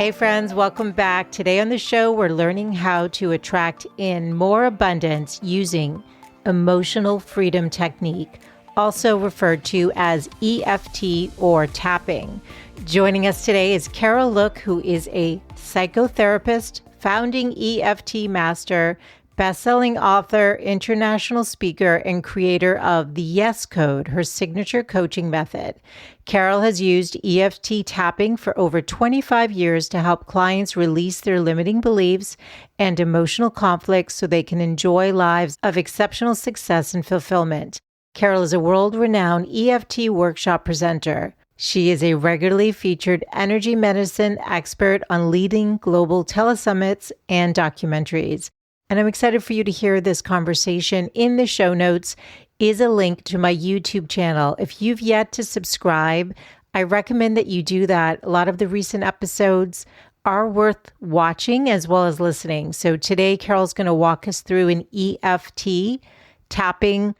Hey friends, welcome back. Today on the show, we're learning how to attract in more abundance using emotional freedom technique, also referred to as EFT or tapping. Joining us today is Carol Look, who is a psychotherapist, founding EFT Master, best-selling author, international speaker, and creator of the Yes Code, her signature coaching method. Carol has used EFT tapping for over 25 years to help clients release their limiting beliefs and emotional conflicts so they can enjoy lives of exceptional success and fulfillment. Carol is a world-renowned EFT workshop presenter. She is a regularly featured energy medicine expert on leading global telesummits and documentaries. And I'm excited for you to hear this conversation. In the show notes is a link to my YouTube channel. If you've yet to subscribe, I recommend that you do that. A lot of the recent episodes are worth watching as well as listening. So today, Carol's going to walk us through an EFT tapping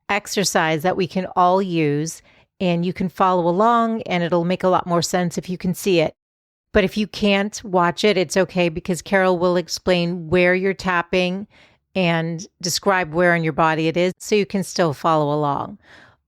exercise that we can all use, and you can follow along, and it'll make a lot more sense if you can see it. But if you can't watch it, it's okay, because Carol will explain where you're tapping and describe where on your body it is so you can still follow along.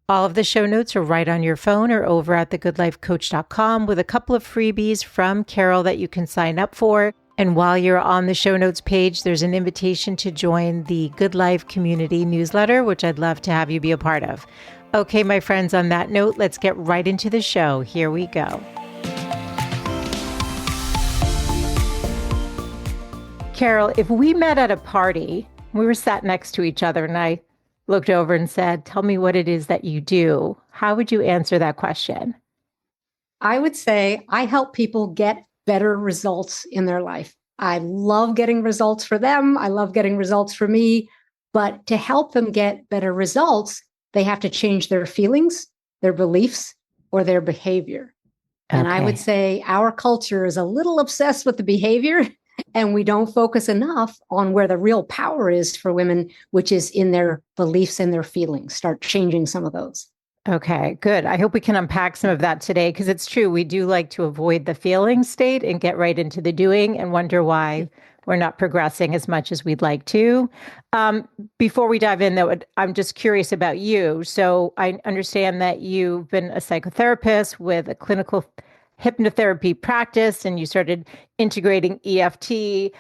All of the show notes are right on your phone or over at thegoodlifecoach.com with a couple of freebies from Carol that you can sign up for. And while you're on the show notes page, there's an invitation to join the Good Life Community newsletter, which I'd love to have you be a part of. Okay, my friends, on that note, let's get right into the show. Here we go. Carol, if we met at a party, we were sat next to each other and I looked over and said, tell me what it is that you do, how would you answer that question? I would say I help people get better results in their life. I love getting results for them. I love getting results for me. But to help them get better results, they have to change their feelings, their beliefs, or their behavior. Okay. And I would say our culture is a little obsessed with the behavior. And we don't focus enough on where the real power is for women, which is in their beliefs and their feelings. Start changing some of those. Okay, good. I hope we can unpack some of that today, because it's true. We do like to avoid the feeling state and get right into the doing and wonder why we're not progressing as much as we'd like to. Before we dive in, though, I'm just curious about you. So I understand that you've been a psychotherapist with a clinical hypnotherapy practice, and you started integrating EFT.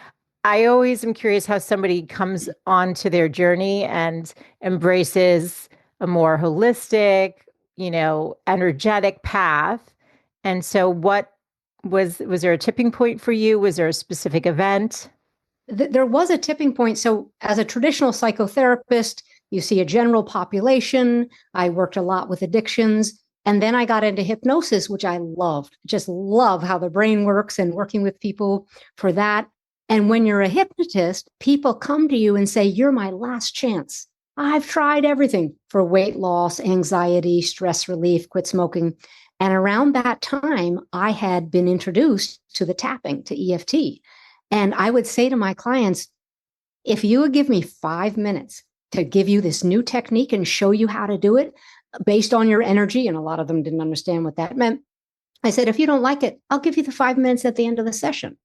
I always am curious how somebody comes onto their journey and embraces a more holistic, energetic path. And so what was there a tipping point for you? Was there a specific event? There was a tipping point. So as a traditional psychotherapist, you see a general population. I worked a lot with addictions. And then I got into hypnosis, which I loved. Just love how the brain works and working with people for that. And when you're a hypnotist, people come to you and say, you're my last chance. I've tried everything for weight loss, anxiety, stress relief, quit smoking. And around that time, I had been introduced to the tapping, to EFT. And I would say to my clients, if you would give me 5 minutes to give you this new technique and show you how to do it, based on your energy, and a lot of them didn't understand what that meant. I said, if you don't like it, I'll give you the 5 minutes at the end of the session.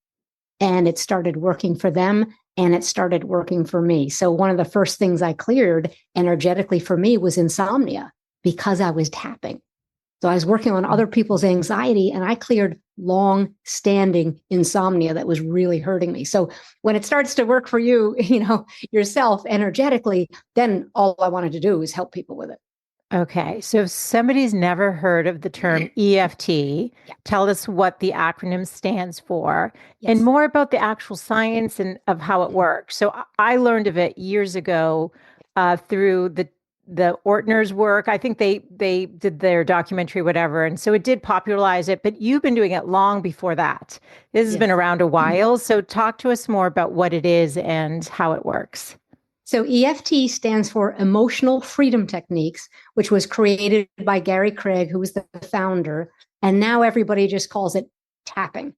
And it started working for them, and it started working for me. So one of the first things I cleared energetically for me was insomnia, because I was tapping. So I was working on other people's anxiety, and I cleared long-standing insomnia that was really hurting me. So when it starts to work for you, yourself energetically, then all I wanted to do is help people with it. Okay. So if somebody's never heard of the term EFT, tell us what the acronym stands for and more about the actual science and of how it works. So I learned of it years ago through the Ortner's work. I think they did their documentary, whatever. And so it did popularize it, but you've been doing it long before that. This has been around a while. So talk to us more about what it is and how it works. So EFT stands for Emotional Freedom Techniques, which was created by Gary Craig, who was the founder. And now everybody just calls it tapping.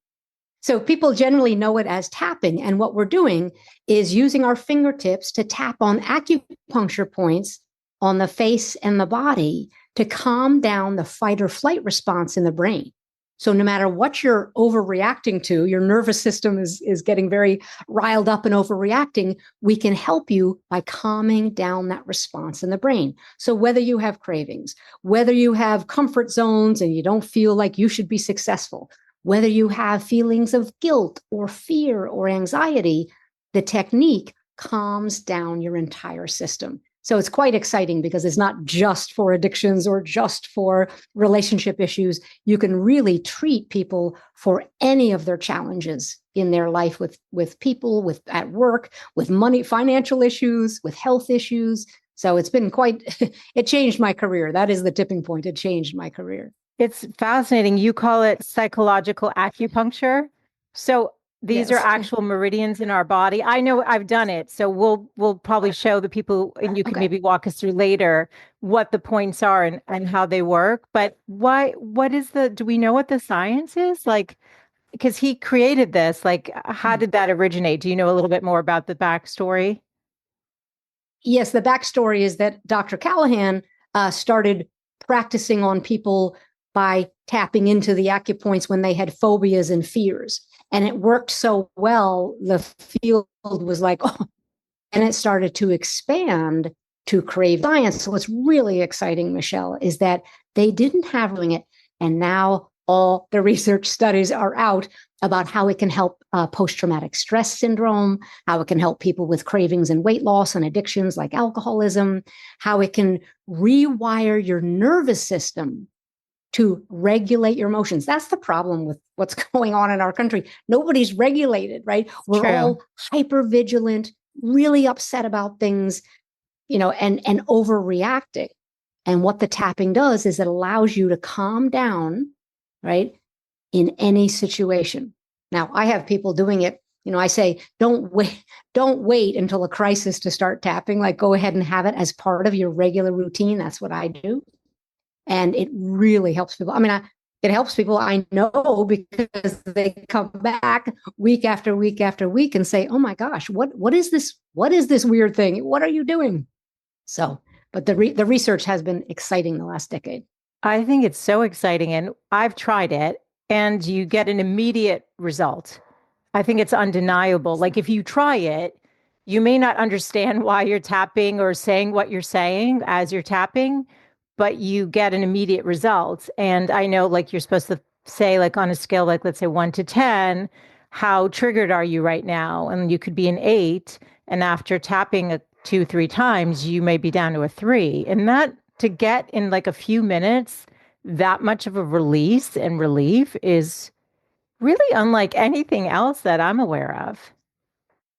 So people generally know it as tapping. And what we're doing is using our fingertips to tap on acupuncture points on the face and the body to calm down the fight or flight response in the brain. So no matter what you're overreacting to, your nervous system is getting very riled up and overreacting, we can help you by calming down that response in the brain. So whether you have cravings, whether you have comfort zones and you don't feel like you should be successful, whether you have feelings of guilt or fear or anxiety, the technique calms down your entire system. So it's quite exciting because it's not just for addictions or just for relationship issues. You can really treat people for any of their challenges in their life with people, with at work, with money, financial issues, with health issues. So it's been quite, it changed my career. That is the tipping point. It changed my career. It's fascinating. You call it psychological acupuncture. So these are Yes. actual meridians in our body. I know I've done it. So we'll probably show the people, and you can Okay. maybe walk us through later what the points are and how they work. But what is do we know what the science is? Like, because he created this, like, how did that originate? Do you know a little bit more about the backstory? Yes, the backstory is that Dr. Callahan started practicing on people by tapping into the acupoints when they had phobias and fears. And it worked so well, the field was like, oh, and it started to expand to crave science. So what's really exciting, Michele, is that they didn't have doing it. And now all the research studies are out about how it can help post-traumatic stress syndrome, how it can help people with cravings and weight loss and addictions like alcoholism, how it can rewire your nervous system to regulate your emotions. That's the problem with what's going on in our country. Nobody's regulated, right? We're True. all hyper vigilant, really upset about things, and overreacting. And what the tapping does is it allows you to calm down, right, in any situation. Now, I have people doing it. I say, don't wait until a crisis to start tapping. Like, go ahead and have it as part of your regular routine. That's what I do. And it really helps people. I mean, it helps people I know because they come back week after week after week and say, "Oh my gosh, what is this? What is this weird thing? What are you doing?" So, but the research has been exciting the last decade. I think it's so exciting, and I've tried it, and you get an immediate result. I think it's undeniable. Like, if you try it, you may not understand why you're tapping or saying what you're saying as you're tapping, but you get an immediate result. And I know, like, you're supposed to say, like, on a scale, like, let's say 1 to 10, how triggered are you right now? And you could be an 8. And after tapping 2, 3 times, you may be down to a 3. And that, to get in like a few minutes, that much of a release and relief is really unlike anything else that I'm aware of.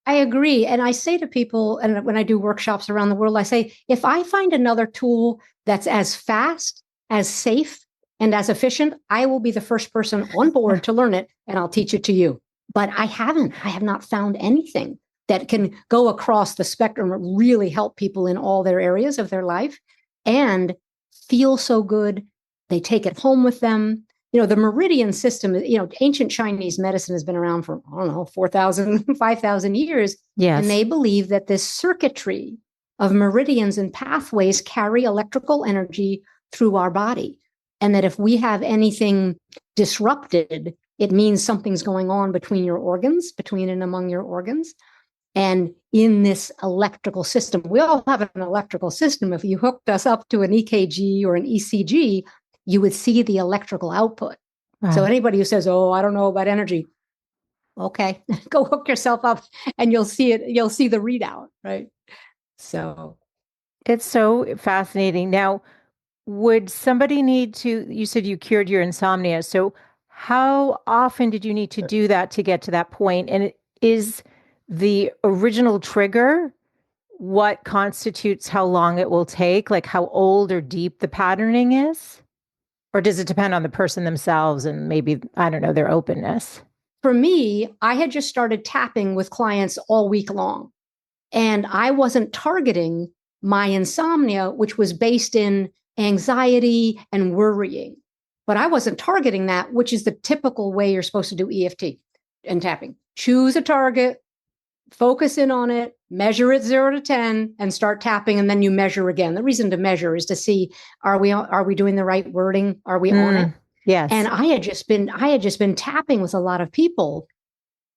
I agree. And I say to people, and when I do workshops around the world, I say, if I find another tool that's as fast, as safe, and as efficient, I will be the first person on board to learn it, and I'll teach it to you. But I have not found anything that can go across the spectrum and really help people in all their areas of their life and feel so good. They take it home with them. The meridian system, ancient Chinese medicine has been around for, I don't know, 4,000, 5,000 years. Yes. And they believe that this circuitry of meridians and pathways carry electrical energy through our body. And that if we have anything disrupted, it means something's going on between your organs, between and among your organs. And in this electrical system, we all have an electrical system. If you hooked us up to an EKG or an ECG, you would see the electrical output. Wow. So anybody who says, "Oh, I don't know about energy," okay, go hook yourself up and you'll see it. You'll see the readout, right? So it's so fascinating. Now, would somebody need to, you said you cured your insomnia. So how often did you need to do that to get to that point? And is the original trigger what constitutes how long it will take? Like how old or deep the patterning is? Or does it depend on the person themselves and maybe, I don't know, their openness? For me, I had just started tapping with clients all week long. And I wasn't targeting my insomnia, which was based in anxiety and worrying. But I wasn't targeting that, which is the typical way you're supposed to do EFT and tapping. Choose a target, focus in on it, measure it 0 to 10, and start tapping, and then you measure again. The reason to measure is to see, are we doing the right wording? Are we on it? Yes. And I had just been tapping with a lot of people,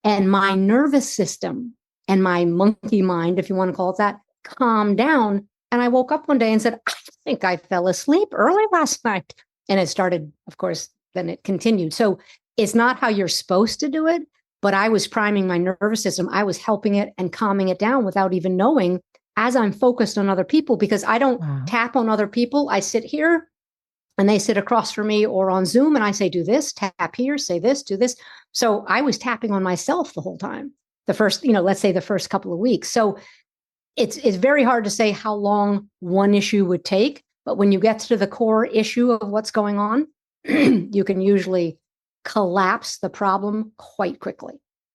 and my nervous system and my monkey mind, if you want to call it that, calmed down. And I woke up one day and said, I think I fell asleep early last night. And it started, of course, then it continued. So it's not how you're supposed to do it, but I was priming my nervous system. I was helping it and calming it down without even knowing, as I'm focused on other people, because I don't tap on other people. I sit here and they sit across from me or on Zoom, and I say, do this, tap here, say this, do this. So I was tapping on myself the whole time. The first, let's say the first couple of weeks. So it's very hard to say how long one issue would take, but when you get to the core issue of what's going on, you can usually collapse the problem quite quickly.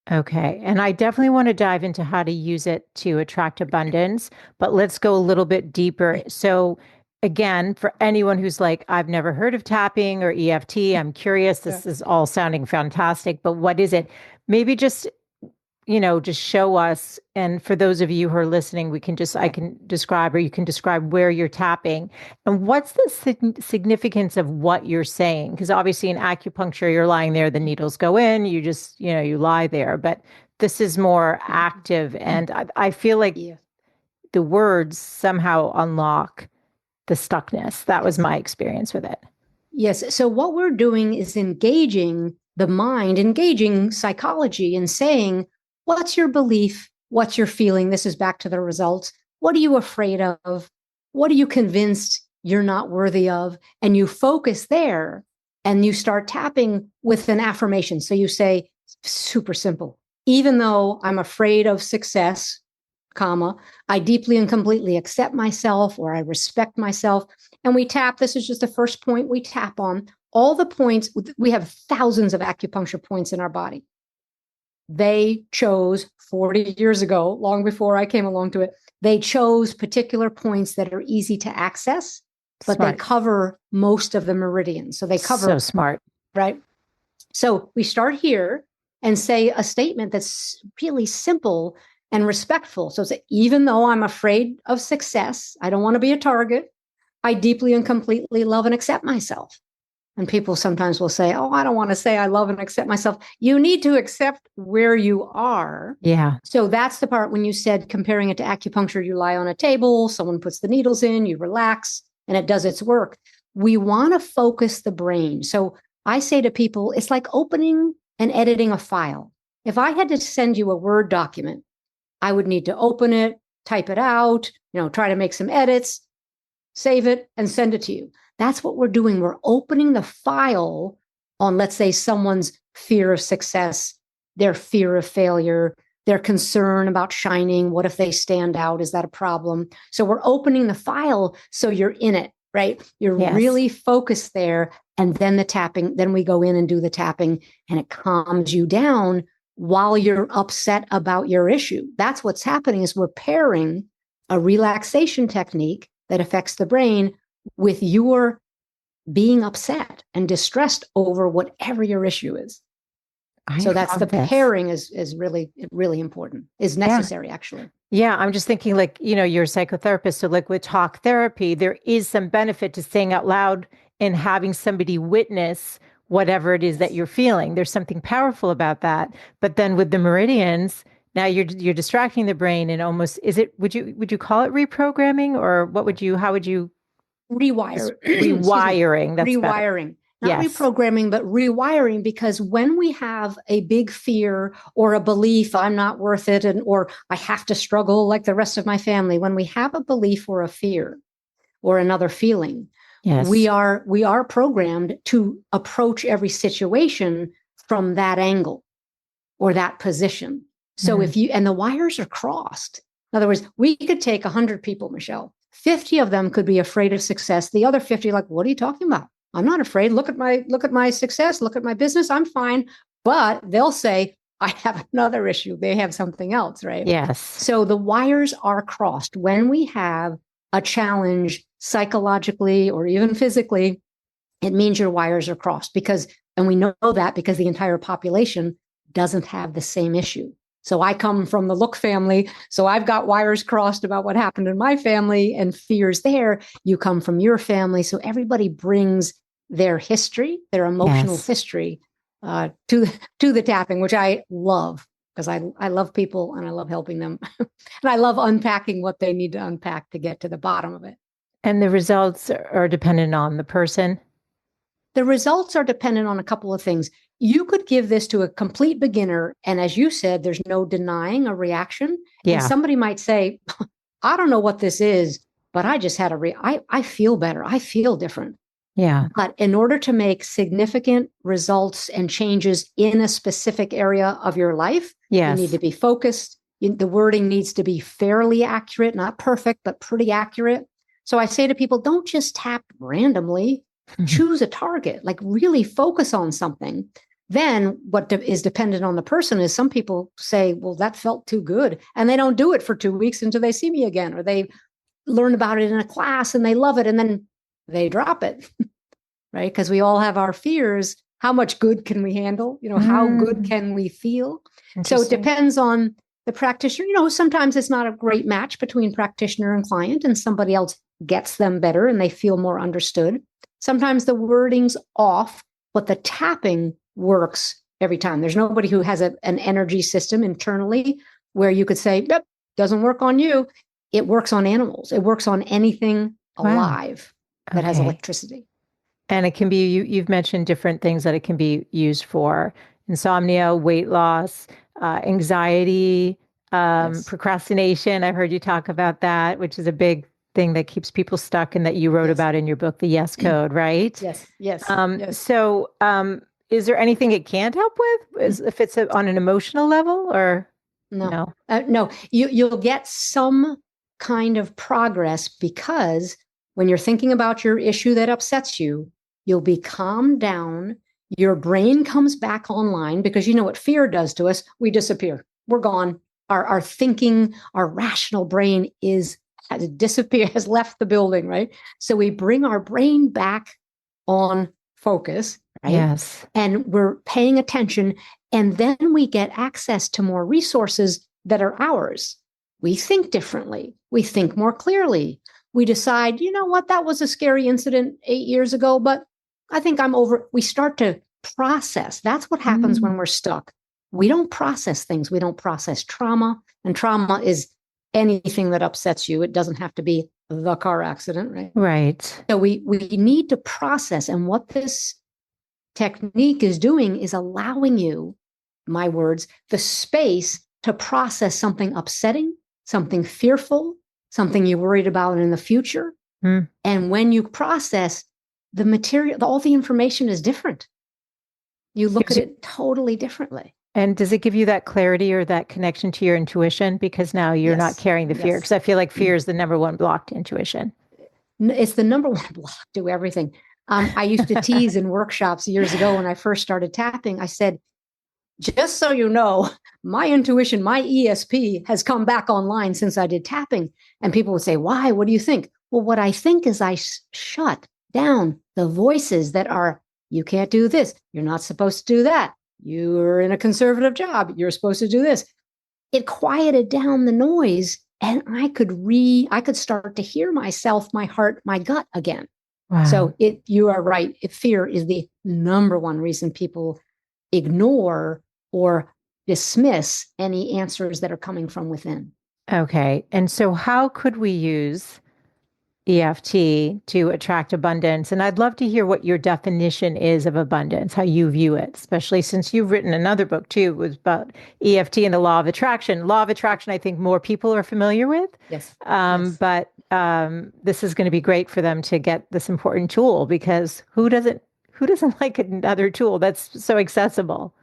Okay. And I definitely want to dive into how to use it to attract abundance, but let's go a little bit deeper. So again, for anyone who's like, I've never heard of tapping or EFT, I'm curious, this is all sounding fantastic, but what is it? Maybe just show us. And for those of you who are listening, I can describe, or you can describe where you're tapping and what's the significance of what you're saying. Because obviously in acupuncture, you're lying there, the needles go in, you just, you lie there, but this is more active. And I feel like the words somehow unlock the stuckness. That was my experience with it. Yes. So what we're doing is engaging the mind, engaging psychology, and saying, what's your belief? What's your feeling? This is back to the results. What are you afraid of? What are you convinced you're not worthy of? And you focus there and you start tapping with an affirmation. So you say, super simple, even though I'm afraid of success, comma, I deeply and completely accept myself, or I respect myself. And we tap. This is just the first point we tap on. All the points, we have thousands of acupuncture points in our body. They chose 40 years ago, long before I came along to it, they chose particular points that are easy to access, but they cover most of the meridians. So they cover. So smart. Right? So we start here and say a statement that's really simple and respectful. So say, even though I'm afraid of success, I don't want to be a target, I deeply and completely love and accept myself. And people sometimes will say, oh, I don't want to say I love and accept myself. You need to accept where you are. Yeah. So that's the part when you said comparing it to acupuncture, you lie on a table, someone puts the needles in, you relax, and it does its work. We want to focus the brain. So I say to people, it's like opening and editing a file. If I had to send you a Word document, I would need to open it, type it out, try to make some edits, save it, and send it to you. That's what we're doing. We're opening the file on, let's say, someone's fear of success, their fear of failure, their concern about shining. What if they stand out? Is that a problem? So we're opening the file so you're in it, right? You're really focused there. And then the tapping, then we go in and do the tapping, and it calms you down while you're upset about your issue. That's what's happening, is we're pairing a relaxation technique that affects the brain with your being upset and distressed over whatever your issue is. So that's the pairing is really, really important, is necessary, actually. Yeah. I'm just thinking, like, you're a psychotherapist. So like with talk therapy, there is some benefit to saying out loud and having somebody witness whatever it is that you're feeling. There's something powerful about that. But then with the meridians, now you're distracting the brain, and almost, would you call it reprogramming, or how would you rewiring? That's rewiring. Not reprogramming, but rewiring, because when we have a big fear or a belief, I'm not worth it, or I have to struggle like the rest of my family, when we have a belief or a fear or another feeling, we are programmed to approach every situation from that angle or that position. So and the wires are crossed. In other words, we could take 100 people, Michele. 50 of them could be afraid of success. The other 50 like, what are you talking about? I'm not afraid. Look at my success. Look at my business. I'm fine. But they'll say, I have another issue. They have something else, right? Yes. So the wires are crossed. When we have a challenge psychologically or even physically, it means your wires are crossed, and we know that because the entire population doesn't have the same issue. So I come from the Look family. So I've got wires crossed about what happened in my family and fears there. You come from your family. So everybody brings their history, their emotional history, to the tapping, which I love because I love people and I love helping them. And I love unpacking what they need to unpack to get to the bottom of it. And the results are dependent on the person? The results are dependent on a couple of things. You could give this to a complete beginner, and as you said, there's no denying a reaction. Yeah. And somebody might say, I don't know what this is, but I just had I feel better. I feel different. Yeah. But in order to make significant results and changes in a specific area of your life, you need to be focused. The wording needs to be fairly accurate, not perfect, but pretty accurate. So I say to people, don't just tap randomly. Choose a target, like really focus on something. Then what is dependent on the person is some people say, well, that felt too good. And they don't do it for 2 weeks until they see me again, or they learn about it in a class and they love it. And then they drop it, right? Because we all have our fears. How much good can we handle? How good can we feel? So it depends on the practitioner. Sometimes it's not a great match between practitioner and client, and somebody else gets them better and they feel more understood. Sometimes the wording's off, but the tapping works every time. There's nobody who has an energy system internally where you could say, yep, doesn't work on you. It works on animals. It works on anything alive that has electricity. And it can be, you've mentioned different things that it can be used for: insomnia, weight loss, anxiety, procrastination. I've heard you talk about that, which is a big thing that keeps people stuck and that you wrote about in your book, The Yes Code, right? Yes. So is there anything it can't help with? If it's on an emotional level, or no? No, you'll get some kind of progress, because when you're thinking about your issue that upsets you, you'll be calmed down. Your brain comes back online, because you know what fear does to us. We disappear. We're gone. Our thinking, our rational brain has left the building, right? So we bring our brain back on focus, right? Yes. And we're paying attention, and then we get access to more resources that are ours. We think differently. We think more clearly. We decide, you know what, that was a scary incident 8 years ago, but I think I'm over. We start to process. That's what happens when we're stuck. We don't process things. We don't process trauma. And trauma is anything that upsets you. It doesn't have to be the car accident, right? Right. So we need to process. And what this technique is doing is allowing you, my words, the space to process something upsetting, something fearful, something you're worried about in the future. And when you process the material, all the information is different. You look at it totally differently. And does it give you that clarity or that connection to your intuition? Because now you're not carrying the fear. Because I feel like fear is the number one block to intuition. It's the number one block to everything. I used to tease in workshops years ago when I first started tapping. I said, just so you know, my intuition, my ESP has come back online since I did tapping. And people would say, why? What do you think? Well, what I think is I shut down the voices that are, you can't do this. You're not supposed to do that. You're in a conservative job. You're supposed to do this. It quieted down the noise, and I could start to hear myself, my heart, my gut again. Wow. So you are right. Fear is the number one reason people ignore or dismiss any answers that are coming from within. Okay. And so how could we use EFT to attract abundance? And I'd love to hear what your definition is of abundance, how you view it, especially since you've written another book too, was about EFT and the law of attraction. Law of attraction, I think more people are familiar with. Yes. But this is going to be great for them to get this important tool, because who doesn't like another tool that's so accessible?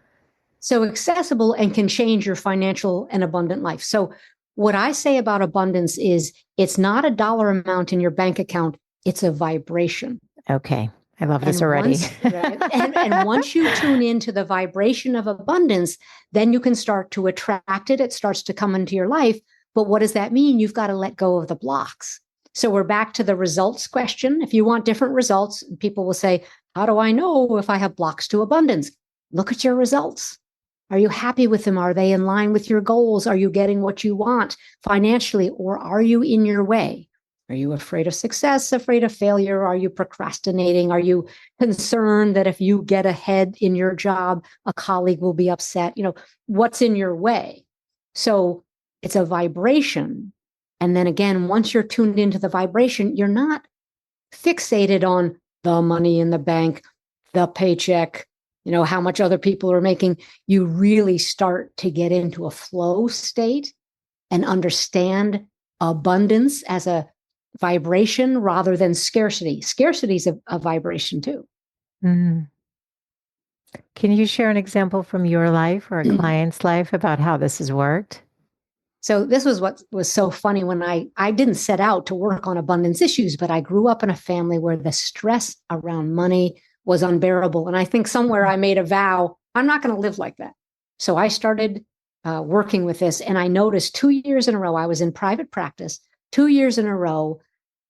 So accessible and can change your financial and abundant life. So what I say about abundance is it's not a dollar amount in your bank account. It's a vibration. Okay. I love this already. And once you tune into the vibration of abundance, then you can start to attract it. It starts to come into your life. But what does that mean? You've got to let go of the blocks. So we're back to the results question. If you want different results, people will say, how do I know if I have blocks to abundance? Look at your results. Are you happy with them? Are they in line with your goals? Are you getting what you want financially, or are you in your way? Are you afraid of success, afraid of failure? Are you procrastinating? Are you concerned that if you get ahead in your job, a colleague will be upset? What's in your way? So it's a vibration. And then again, once you're tuned into the vibration, you're not fixated on the money in the bank, the paycheck, how much other people are making. You really start to get into a flow state and understand abundance as a vibration rather than scarcity. Scarcity is a vibration too. Mm. Can you share an example from your life or a client's life about how this has worked? So this was what was so funny when I didn't set out to work on abundance issues, but I grew up in a family where the stress around money was unbearable. And I think somewhere I made a vow, I'm not going to live like that. So I started working with this, and I noticed 2 years in a row, I was in private practice, 2 years in a row,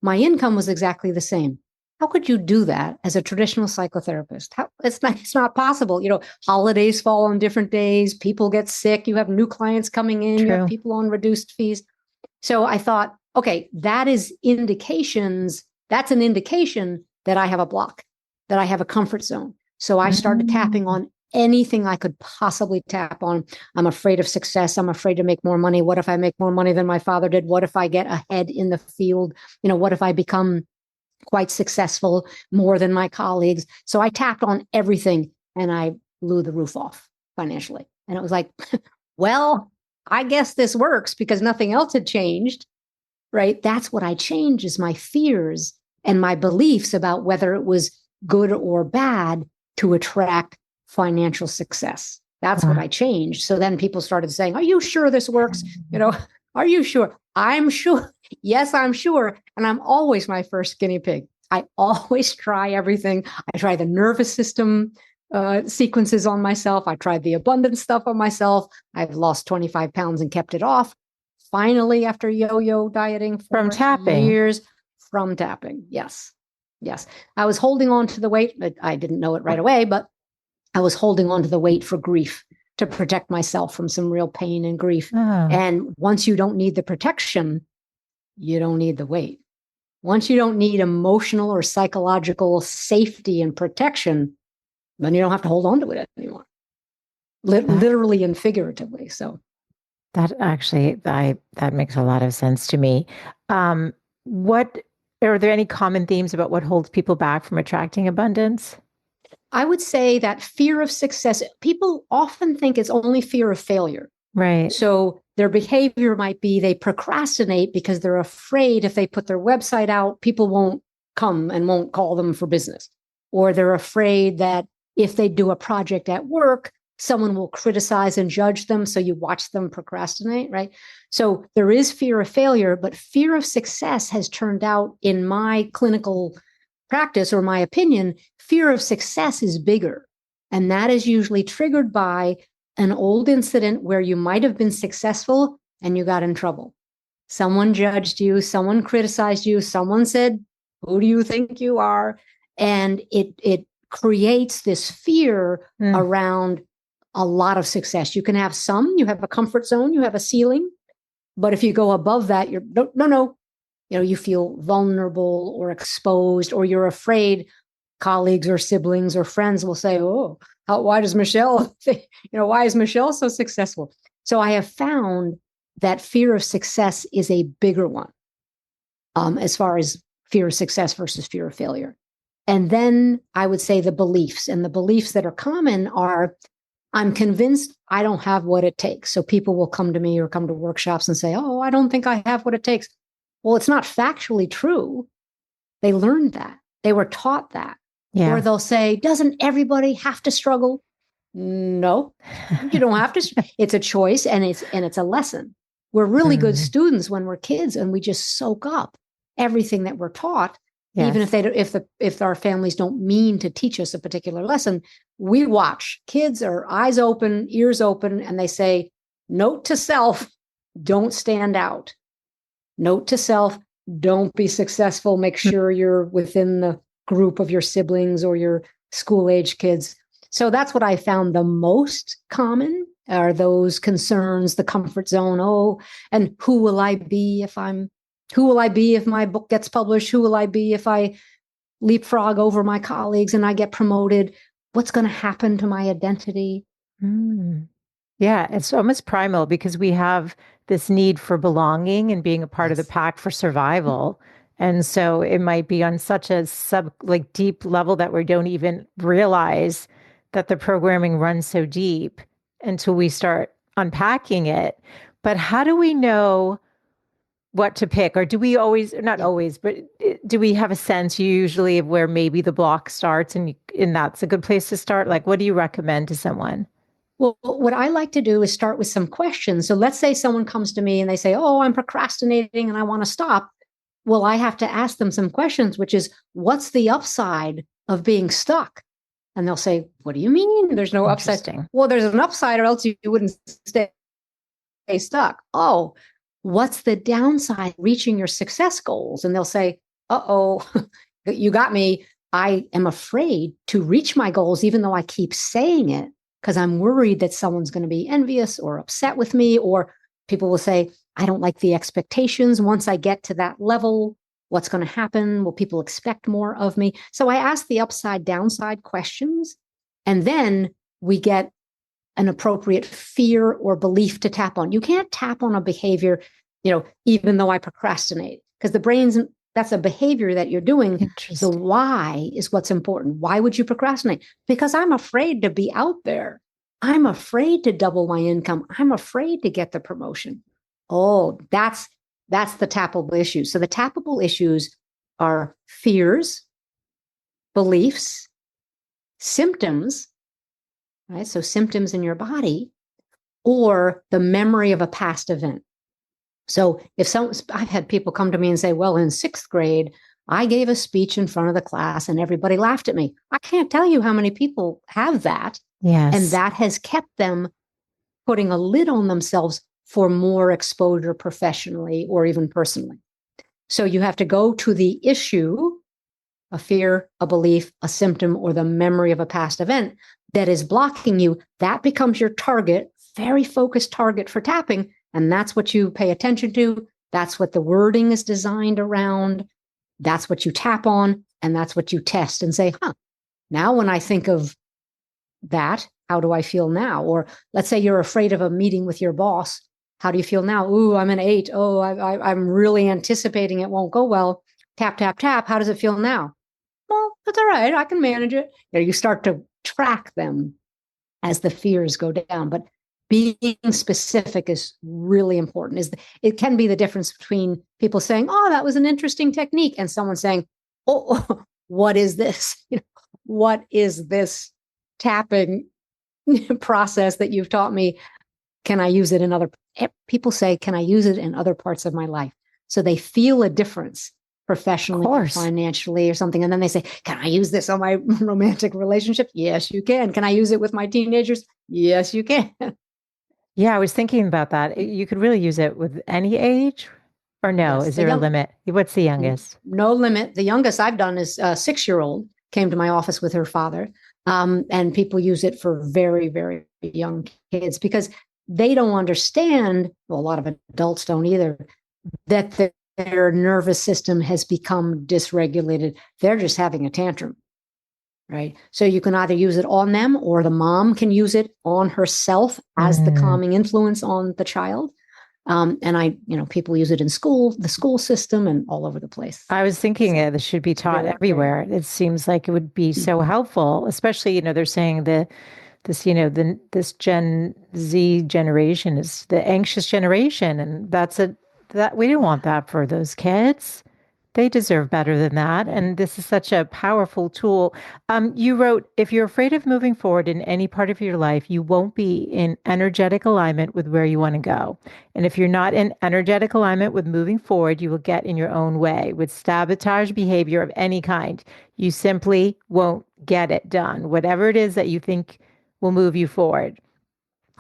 my income was exactly the same. How could you do that as a traditional psychotherapist? It's not possible. Holidays fall on different days. People get sick. You have new clients coming in. True. You have people on reduced fees. So I thought, okay, that's an indication that I have a block, that I have a comfort zone. So I started tapping on anything I could possibly tap on. I'm afraid of success. I'm afraid to make more money. What if I make more money than my father did? What if I get ahead in the field? What if I become quite successful, more than my colleagues? So I tapped on everything and I blew the roof off financially. And it was like, well, I guess this works because nothing else had changed, right? That's what I changed, is my fears and my beliefs about whether it was good or bad to attract financial success. That's what I changed. So then people started saying, are you sure this works? Are you sure? I'm sure. Yes, I'm sure. And I'm always my first guinea pig. I always try everything. I try the nervous system sequences on myself. I tried the abundance stuff on myself. I've lost 25 pounds and kept it off. Finally, after yo-yo dieting for From tapping. years, from tapping. Yes. I was holding on to the weight, but I didn't know it right away, but I was holding on to the weight for grief, to protect myself from some real pain and grief. Oh. And once you don't need the protection, you don't need the weight. Once you don't need emotional or psychological safety and protection, then you don't have to hold on to it anymore. Literally and figuratively. So that actually, that makes a lot of sense to me. What are there any common themes about what holds people back from attracting abundance? I would say that fear of success, people often think it's only fear of failure. Right. So their behavior might be they procrastinate because they're afraid if they put their website out, people won't come and won't call them for business. Or they're afraid that if they do a project at work, someone will criticize and judge them. So you watch them procrastinate, right? So there is fear of failure, but fear of success has turned out, in my clinical practice or my opinion, fear of success is bigger. And that is usually triggered by an old incident where you might have been successful and you got in trouble. Someone judged you, someone criticized you, someone said, who do you think you are? And it creates this fear around a lot of success. You can have some, you have a comfort zone, you have a ceiling, but if you go above that, you're no. You feel vulnerable or exposed, or you're afraid colleagues or siblings or friends will say, oh, why does Michele think, why is Michele so successful? So I have found that fear of success is a bigger one, as far as fear of success versus fear of failure. And then I would say the beliefs, and the beliefs that are common are, I'm convinced I don't have what it takes. So people will come to me or come to workshops and say, oh, I don't think I have what it takes. Well, it's not factually true. They learned that. They were taught that. Yeah. Or they'll say, doesn't everybody have to struggle? No, you don't have to. It's a choice, and it's a lesson. We're really good students when we're kids, and we just soak up everything that we're taught. Yes. Even if our families don't mean to teach us a particular lesson, we watch. Kids are eyes open, ears open, and they say, note to self, don't stand out. Note to self, don't be successful. Make sure you're within the group of your siblings or your school-age kids. So that's what I found the most common are those concerns, the comfort zone. Oh, and who will I be if I'm Who will I be if my book gets published? Who will I be if I leapfrog over my colleagues and I get promoted? What's going to happen to my identity? Mm. Yeah, it's almost primal because we have this need for belonging and being a part of the Yes. pack for survival. And so it might be on such a like deep level that we don't even realize that the programming runs so deep until we start unpacking it. But how do we know what to pick? Or do we always, not Yeah. always, but do we have a sense usually of where maybe the block starts and that's a good place to start? Like, what do you recommend to someone? Well, what I like to do is start with some questions. So let's say someone comes to me and they say, "Oh, I'm procrastinating and I want to stop." Well, I have to ask them some questions, which is, what's the upside of being stuck? And they'll say, "What do you mean? There's no upside." Interesting. Well, there's an upside, or else you wouldn't stay stuck. Oh, what's the downside reaching your success goals? And they'll say, "Uh-oh, you got me. I am afraid to reach my goals, even though I keep saying it, because I'm worried that someone's going to be envious or upset with me, or people will say, I don't like the expectations. Once I get to that level, what's going to happen? Will people expect more of me?" So I ask the upside downside questions, and then we get an appropriate fear or belief to tap on. You can't tap on a behavior, even though I procrastinate, because the brain's that's a behavior that you're doing. The Interesting. why is what's important. Why would you procrastinate? Because I'm afraid to be out there. I'm afraid to double my income. I'm afraid to get the promotion. Oh, that's the tappable issues. So the tappable issues are fears, beliefs, symptoms, right? So symptoms in your body, or the memory of a past event. So I've had people come to me and say, "Well, in sixth grade, I gave a speech in front of the class and everybody laughed at me." I can't tell you how many people have that. And Yes. that has kept them putting a lid on themselves for more exposure professionally or even personally. So you have to go to the issue, a fear, a belief, a symptom, or the memory of a past event that is blocking you. That becomes your target, very focused target for tapping. And that's what you pay attention to. That's what the wording is designed around. That's what you tap on. And that's what you test and say, now when I think of that, how do I feel now? Or let's say you're afraid of a meeting with your boss. How do you feel now? Ooh, I'm an 8. Oh, I'm really anticipating it won't go well. Tap, tap, tap. How does it feel now? Well, that's all right. I can manage it. You start to track them as the fears go down. But being specific is really important. It can be the difference between people saying, "Oh, that was an interesting technique," and someone saying, "Oh, what is this? What is this tapping process that you've taught me? Can I use it in other?" People say, "Can I use it in other parts of my life?" So they feel a difference Of professionally or course. financially or something. And then they say, "Can I use this on my romantic relationship?" Yes, you can. Can I use it with my teenagers? Yes, you can. Yeah, I was thinking about that. You could really use it with any age, or no? Yes, Is there a limit? What's the youngest? no limit. The youngest I've done is a 6-year-old came to my office with her father. And people use it for very, very young kids because they don't understand. Well, a lot of adults don't either, that their nervous system has become dysregulated. They're just having a tantrum, right? So you can either use it on them, or the mom can use it on herself as the Mm. calming influence on the child. And people use it in school, the school system, and all over the place. I was thinking So this should be it's taught very, very everywhere. It seems like it would be so helpful, especially, they're saying this Gen Z generation is the anxious generation, and that we don't want that for those kids. They deserve better than that. And this is such a powerful tool. You wrote, if you're afraid of moving forward in any part of your life, you won't be in energetic alignment with where you want to go. And if you're not in energetic alignment with moving forward, you will get in your own way with sabotage behavior of any kind. You simply won't get it done, whatever it is that you think will move you forward.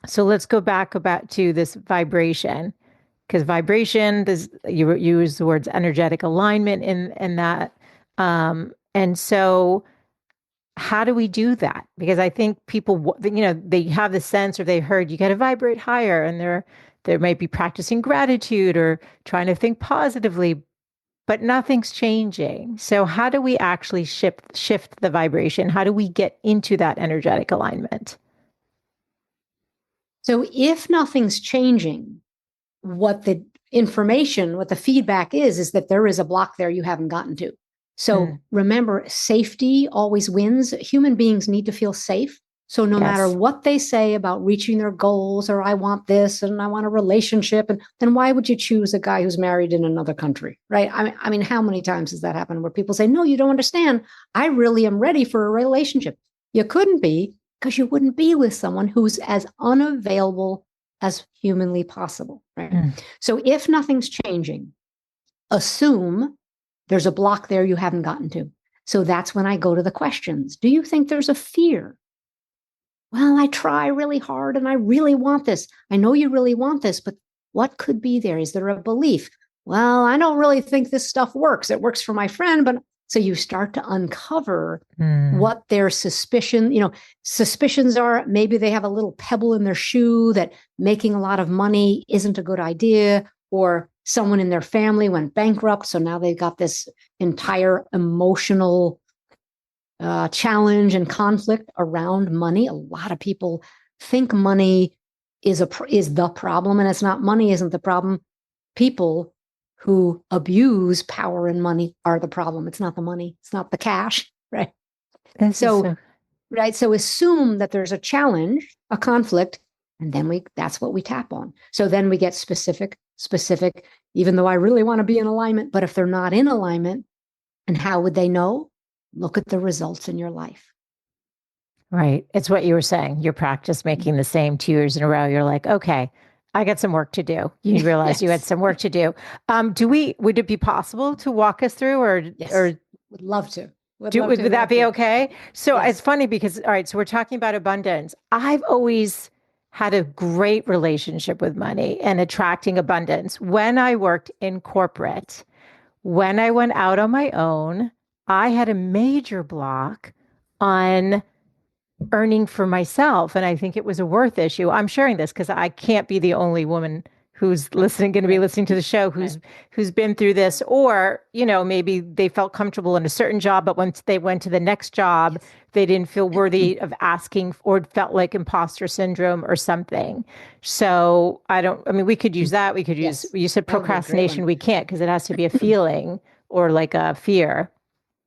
So let's go back about to this vibration, because vibration, this, you use the words energetic alignment in that. And so how do we do that? Because I think people, they have the sense, or they heard you got to vibrate higher, and they might be practicing gratitude or trying to think positively, but nothing's changing. So how do we actually shift the vibration? How do we get into that energetic alignment? So if nothing's changing, what the information, what the feedback is that there is a block there you haven't gotten to. So remember, safety always wins. Human beings need to feel safe. So no matter what they say about reaching their goals, or I want this and I want a relationship, and then why would you choose a guy who's married in another country, right? I mean, how many times has that happened where people say, no, you don't understand. I really am ready for a relationship. You couldn't be, because you wouldn't be with someone who's as unavailable as humanly possible, right? So if nothing's changing, assume there's a block there you haven't gotten to. So that's when I go to the questions. Do you think there's a fear? Well, I try really hard and I really want this. I know you really want this, but what could be there? Is there a belief? Well, I don't really think this stuff works. It works for my friend, but so you start to uncover what their suspicions are. Maybe they have a little pebble in their shoe that making a lot of money isn't a good idea, or someone in their family went bankrupt. So now they've got this entire emotional challenge and conflict around money. A lot of people think money is the problem, and it's not. Money isn't the problem. People who abuse power and money are the problem. It's not the money. It's not the cash, right? So assume that there's a challenge, a conflict, and then that's what we tap on. So then we get specific, even though I really want to be in alignment, but if they're not in alignment, and how would they know? Look at the results in your life. Right. It's what you were saying. Your practice making the same 2 years in a row. You're like, okay, I got some work to do. You realize you had some work to do. Would it be possible to walk us through or would love to. Would that be okay? So it's funny because, all right, so we're talking about abundance. I've always had a great relationship with money and attracting abundance. When I worked in corporate, when I went out on my own, I had a major block on earning for myself. And I think it was a worth issue. I'm sharing this because I can't be the only woman who's going to be listening to the show, who's been through this, or, maybe they felt comfortable in a certain job, but once they went to the next job, they didn't feel worthy of asking, or felt like imposter syndrome or something. So we could use that. We could use, you said procrastination. We can't, because it has to be a feeling or like a fear.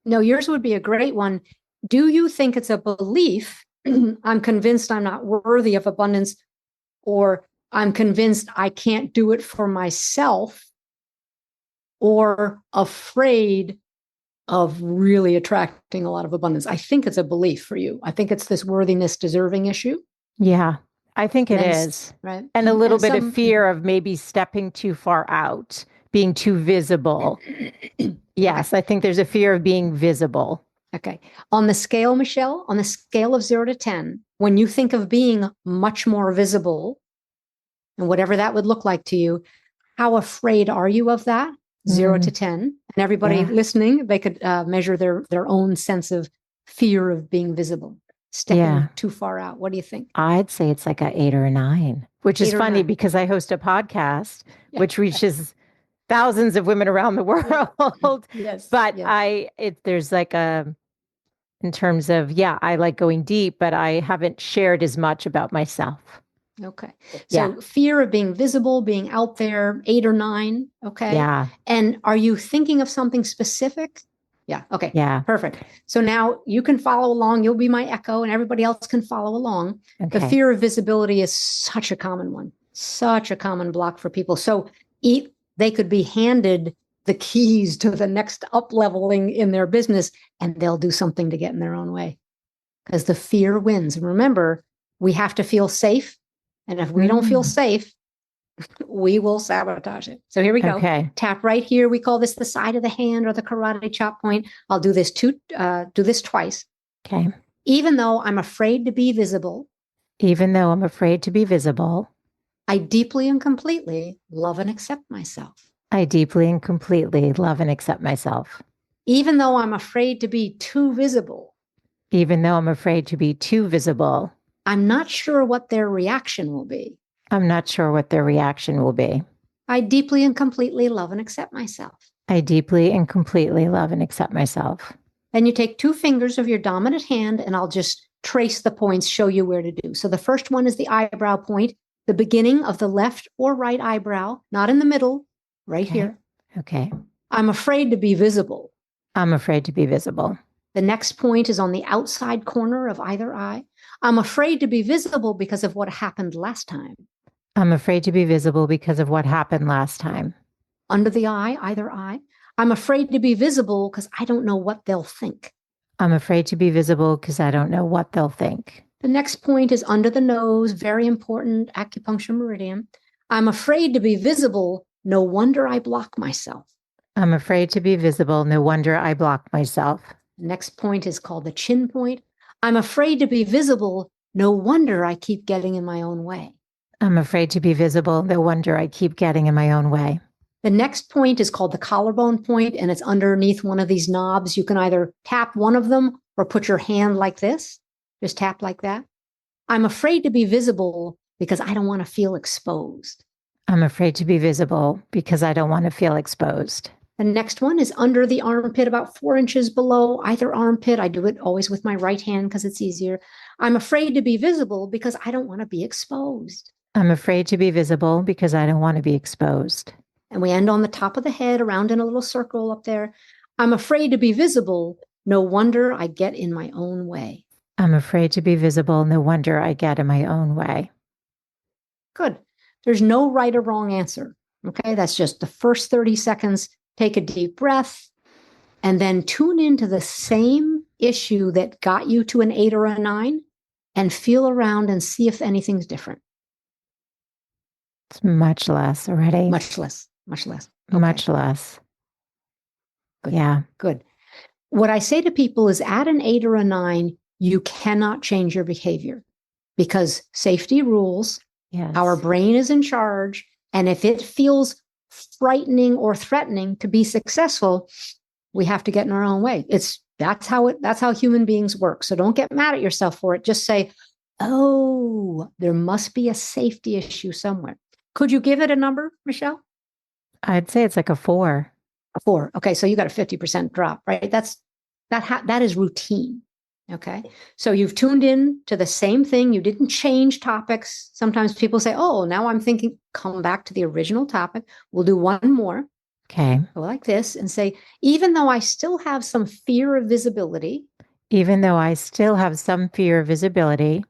No, yours would be a great one. Do you think it's a belief? I'm convinced I'm not worthy of abundance, or I'm convinced I can't do it for myself, or afraid of really attracting a lot of abundance? I think it's a belief for you. I think it's this worthiness deserving issue. Yeah, I think it is. Right. And a little bit of fear of maybe stepping too far out, being too visible. Yes, I think there's a fear of being visible. Okay. On the scale, Michele, on the scale of 0 to 10, when you think of being much more visible, and whatever that would look like to you, how afraid are you of that? 0 to 10. And everybody listening, they could measure their own sense of fear of being visible, stepping too far out. What do you think? I'd say it's like an 8 or a 9, which is funny because I host a podcast which reaches thousands of women around the world. But there's like in terms of, I like going deep, but I haven't shared as much about myself. Okay. So fear of being visible, being out there, 8 or 9. Okay. Yeah. And are you thinking of something specific? Yeah. Okay. Yeah. Perfect. So now you can follow along. You'll be my echo and everybody else can follow along. Okay. The fear of visibility is such a common one, such a common block for people. So they could be handed the keys to the next up leveling in their business, and they'll do something to get in their own way because the fear wins. And remember, we have to feel safe. And if we don't feel safe, we will sabotage it. So here we go. Okay. Tap right here. We call this the side of the hand or the karate chop point. I'll do this twice. Okay. Even though I'm afraid to be visible. Even though I'm afraid to be visible. I deeply and completely love and accept myself. I deeply and completely love and accept myself. Even though I'm afraid to be too visible. Even though I'm afraid to be too visible. I'm not sure what their reaction will be. I'm not sure what their reaction will be. I deeply and completely love and accept myself. I deeply and completely love and accept myself. Then you take 2 fingers of your dominant hand, and I'll just trace the points, show you where to do. So the first one is the eyebrow point, the beginning of the left or right eyebrow, not in the middle, right here. Okay. I'm afraid to be visible. I'm afraid to be visible. The next point is on the outside corner of either eye. I'm afraid to be visible because of what happened last time. I'm afraid to be visible because of what happened last time. Under the eye, either eye. I'm afraid to be visible because I don't know what they'll think. I'm afraid to be visible because I don't know what they'll think. The next point is under the nose, very important acupuncture meridian. I'm afraid to be visible. No wonder I block myself. I'm afraid to be visible. No wonder I block myself. The next point is called the chin point. I'm afraid to be visible. No wonder I keep getting in my own way. I'm afraid to be visible. No wonder I keep getting in my own way. The next point is called the collarbone point, and it's underneath one of these knobs. You can either tap one of them or put your hand like this. Just tap like that. I'm afraid to be visible because I don't want to feel exposed. I'm afraid to be visible because I don't want to feel exposed. The next one is under the armpit, about 4 inches below either armpit. I do it always with my right hand because it's easier. I'm afraid to be visible because I don't want to be exposed. I'm afraid to be visible because I don't want to be exposed. And we end on the top of the head, around in a little circle up there. I'm afraid to be visible. No wonder I get in my own way. I'm afraid to be visible. No wonder I get in my own way. Good. There's no right or wrong answer. Okay. That's just the first 30 seconds. Take a deep breath and then tune into the same issue that got you to an 8 or a 9 and feel around and see if anything's different. It's much less already. Much less. Okay. Much less. Good. Yeah. Good. What I say to people is at an 8 or a 9, you cannot change your behavior because safety rules. Yes. Our brain is in charge. And if it feels frightening or threatening to be successful, we have to get in our own way. That's how human beings work. So don't get mad at yourself for it. Just say, oh, there must be a safety issue somewhere. Could you give it a number, Michele? I'd say it's like a 4. A 4. Okay, so you got a 50% drop, right? That is routine. Okay, so you've tuned in to the same thing. You didn't change topics. Sometimes people say, oh, now I'm thinking, come back to the original topic. We'll do one more. Okay. Go like this and say, even though I still have some fear of visibility. Even though I still have some fear of visibility.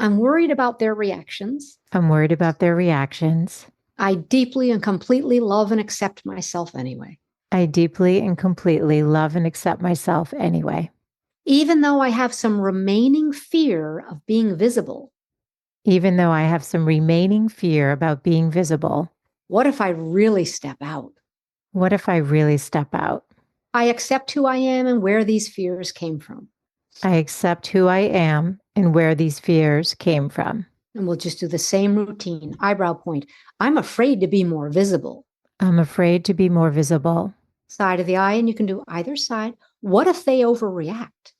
I'm worried about their reactions. I'm worried about their reactions. I deeply and completely love and accept myself anyway. I deeply and completely love and accept myself anyway. Even though I have some remaining fear of being visible. Even though I have some remaining fear about being visible. What if I really step out? What if I really step out? I accept who I am and where these fears came from. I accept who I am and where these fears came from. And we'll just do the same routine. Eyebrow point. I'm afraid to be more visible. I'm afraid to be more visible. Side of the eye, and you can do either side. What if they overreact?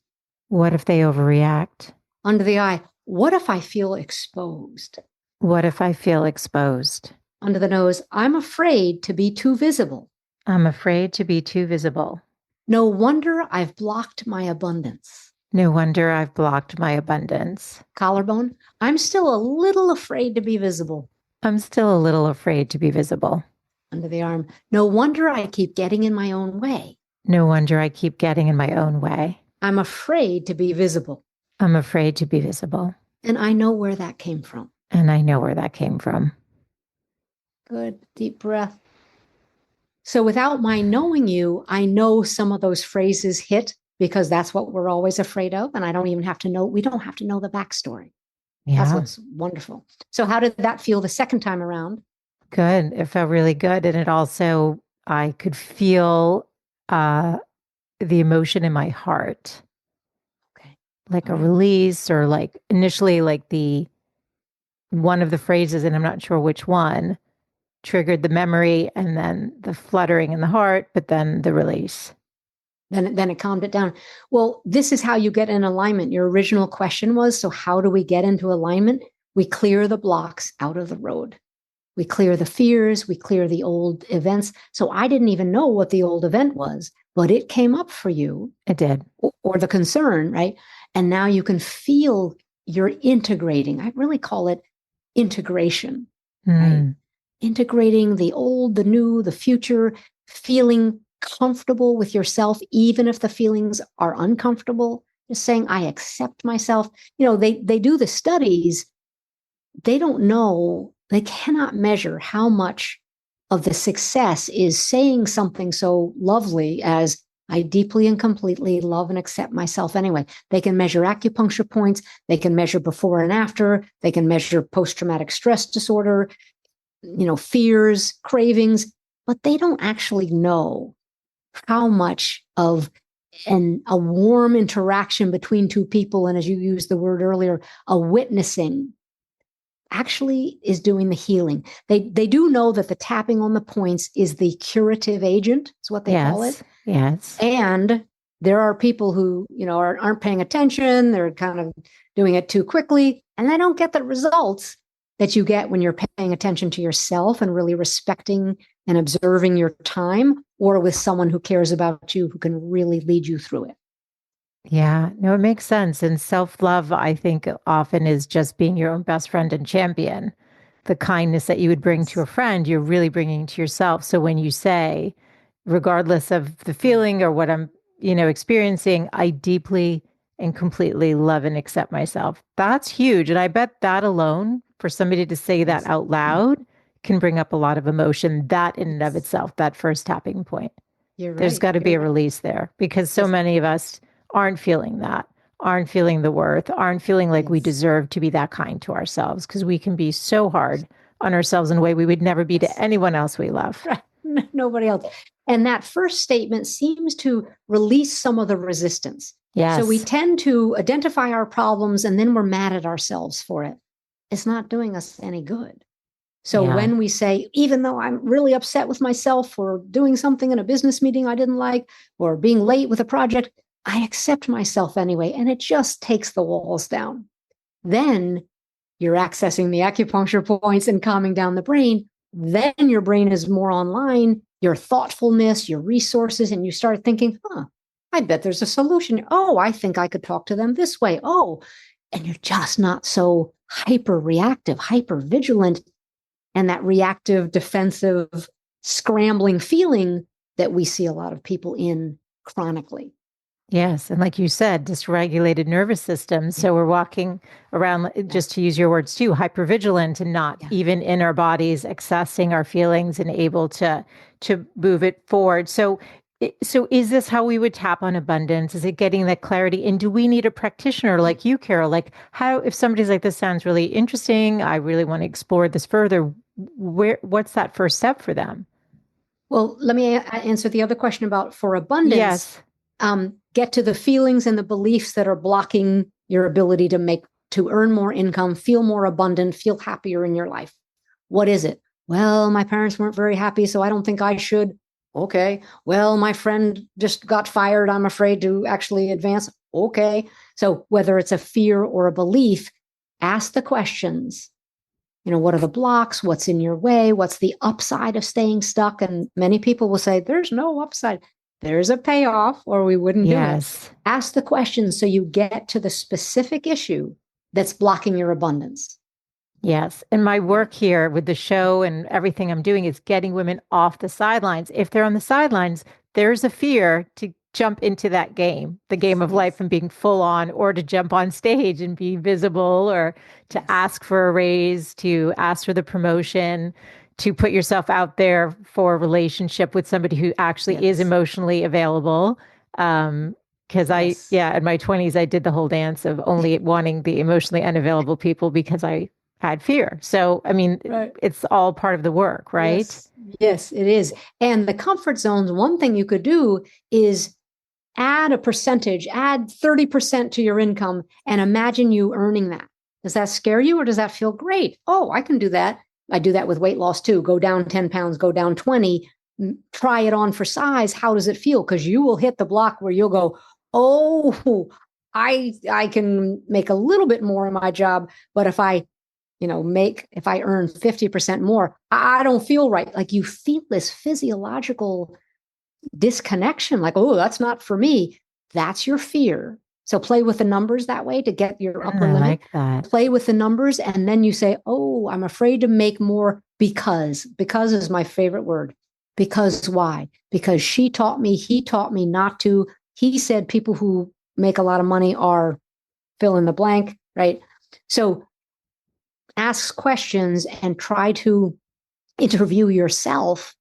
What if they overreact? Under the eye, what if I feel exposed? What if I feel exposed? Under the nose, I'm afraid to be too visible. I'm afraid to be too visible. No wonder I've blocked my abundance. No wonder I've blocked my abundance. Collarbone, I'm still a little afraid to be visible. I'm still a little afraid to be visible. Under the arm, no wonder I keep getting in my own way. No wonder I keep getting in my own way. I'm afraid to be visible. I'm afraid to be visible. And I know where that came from. And I know where that came from. Good. Deep breath. So without my knowing you, I know some of those phrases hit because that's what we're always afraid of. And I don't even have to know, we don't have to know the backstory. Yeah. That's what's wonderful. So how did that feel the second time around? Good. It felt really good. And it also, I could feel the emotion in my heart. Okay. Like a release, or like initially like one of the phrases, and I'm not sure which one, triggered the memory and then the fluttering in the heart, but then the release. Then it calmed it down. Well, this is how you get in alignment. Your original question was, so how do we get into alignment? we clear the blocks out of the road. We clear the fears, we clear the old events. So I didn't even know what the old event was, but it came up for you. It did. Or the concern, right? And now you can feel you're integrating. I really call it integration, right? Integrating the old, the new, the future, feeling comfortable with yourself, even if the feelings are uncomfortable. Just saying, I accept myself. They do the studies. They don't know, they cannot measure how much of the success is saying something so lovely as I deeply and completely love and accept myself anyway. They can measure acupuncture points. They can measure before and after. They can measure post-traumatic stress disorder, fears, cravings, but they don't actually know how much of a warm interaction between two people, and as you used the word earlier, a witnessing, actually is doing the healing. They do know that the tapping on the points is the curative agent. It's what they call it. Yes. And there are people who, aren't paying attention. They're kind of doing it too quickly, and they don't get the results that you get when you're paying attention to yourself and really respecting and observing your time, or with someone who cares about you, who can really lead you through it. Yeah, no, it makes sense. And self-love, I think, often is just being your own best friend and champion. The kindness that you would bring to a friend, you're really bringing to yourself. So when you say, regardless of the feeling or what I'm, experiencing, I deeply and completely love and accept myself. That's huge. And I bet that alone, for somebody to say that out loud, can bring up a lot of emotion, that in and of itself, that first tapping point. You're right. There's got to be a release there, because so many of us aren't feeling that, aren't feeling the worth, aren't feeling like we deserve to be that kind to ourselves, because we can be so hard on ourselves in a way we would never be to anyone else we love. Right. Nobody else. And that first statement seems to release some of the resistance. Yes. So we tend to identify our problems and then we're mad at ourselves for it. It's not doing us any good. So when we say, even though I'm really upset with myself for doing something in a business meeting I didn't like, or being late with a project, I accept myself anyway, and it just takes the walls down. Then you're accessing the acupuncture points and calming down the brain. Then your brain is more online, your thoughtfulness, your resources, and you start thinking, I bet there's a solution. Oh, I think I could talk to them this way. Oh, and you're just not so hyper reactive, hyper vigilant, and that reactive, defensive, scrambling feeling that we see a lot of people in chronically. Yes. And like you said, dysregulated nervous system. So we're walking around, just to use your words too, hypervigilant, and not even in our bodies, accessing our feelings and able to move it forward. So is this how we would tap on abundance? Is it getting that clarity? And do we need a practitioner like you, Carol? Like, how, if somebody's like, this sounds really interesting, I really want to explore this further, what's that first step for them? Well, let me answer the other question about for abundance. Yes. Get to the feelings and the beliefs that are blocking your ability to earn more income, feel more abundant, feel happier in your life. What is it? Well, my parents weren't very happy, so I don't think I should. Okay. Well, my friend just got fired. I'm afraid to actually advance. Okay. So whether it's a fear or a belief, ask the questions. What are the blocks? What's in your way? What's the upside of staying stuck? And many people will say, there's no upside. There's a payoff, or we wouldn't do it. Ask the questions so you get to the specific issue that's blocking your abundance. Yes. And my work here with the show and everything I'm doing is getting women off the sidelines. If they're on the sidelines, there's a fear to jump into that game, the game of life, and being full on, or to jump on stage and be visible, or to ask for a raise, to ask for the promotion, to put yourself out there for a relationship with somebody who actually is emotionally available. Because in my 20s, I did the whole dance of only wanting the emotionally unavailable people because I had fear. So, I mean, it's all part of the work, right? Yes, it is. And the comfort zones, one thing you could do is add a percentage, add 30% to your income, and imagine you earning that. Does that scare you, or does that feel great? Oh, I can do that. I do that with weight loss too. Go down 10 pounds, go down 20, try it on for size. How does it feel? Because you will hit the block where you'll go, oh, I can make a little bit more in my job, but if I if I earn 50% more, I don't feel right. Like you feel this physiological disconnection, like, oh, that's not for me. That's your fear. So play with the numbers that way to get your upper limit. Like that. Play with the numbers. And then you say, oh, I'm afraid to make more because is my favorite word. Because why? Because he taught me not to. He said people who make a lot of money are fill in the blank, right? So ask questions and try to interview yourself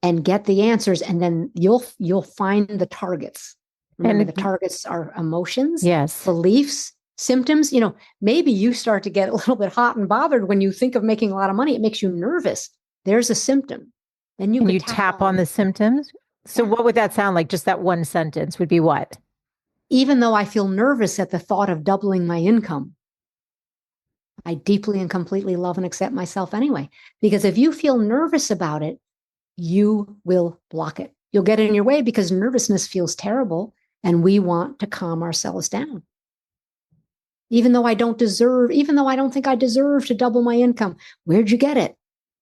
and get the answers, and then you'll find the targets. Remember, the targets are emotions, yes, beliefs, symptoms. Maybe you start to get a little bit hot and bothered when you think of making a lot of money. It makes you nervous. There's a symptom. Then you tap on the symptoms. So what would that sound like? Just that one sentence would be what? Even though I feel nervous at the thought of doubling my income, I deeply and completely love and accept myself anyway. Because if you feel nervous about it, you will block it. You'll get in your way because nervousness feels terrible, and we want to calm ourselves down. Even though I don't think I deserve to double my income. Where'd you get it?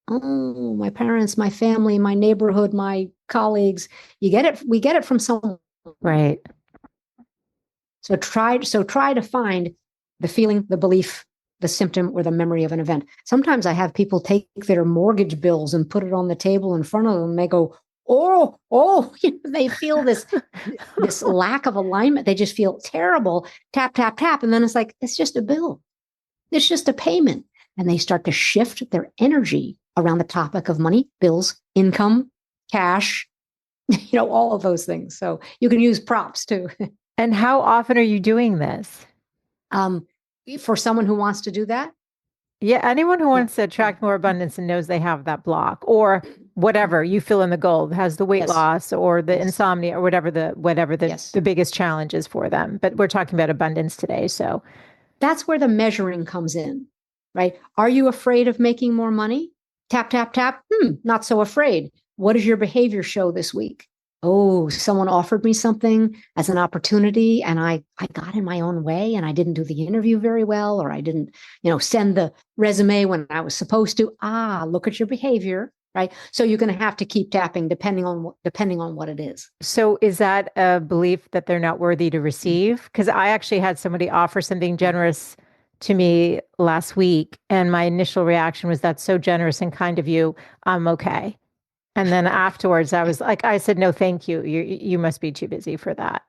Oh, my parents, my family, my neighborhood, my colleagues. You get it. We get it from someone. Right. So try to find the feeling, the belief, the symptom, or the memory of an event. Sometimes I have people take their mortgage bills and put it on the table in front of them. And they go, oh, they feel this lack of alignment. They just feel terrible. Tap, tap, tap. And then it's like, it's just a bill. It's just a payment. And they start to shift their energy around the topic of money, bills, income, cash, all of those things. So you can use props too. And how often are you doing this? For someone who wants to do that? Yeah, anyone who wants to attract more abundance and knows they have that block, or whatever you fill in the gold, has the weight loss or the insomnia or whatever the biggest challenge is for them. But we're talking about abundance today. So that's where the measuring comes in, right? Are you afraid of making more money? Tap, tap, tap. Not so afraid. What does your behavior show this week? Oh, someone offered me something as an opportunity and I got in my own way and I didn't do the interview very well, or I didn't, send the resume when I was supposed to. Look at your behavior, right? So you're going to have to keep tapping depending on what it is. So is that a belief that they're not worthy to receive? Because I actually had somebody offer something generous to me last week, and my initial reaction was, that's so generous and kind of you. I'm okay. And then afterwards, I was like, I said, no, thank you. You must be too busy for that.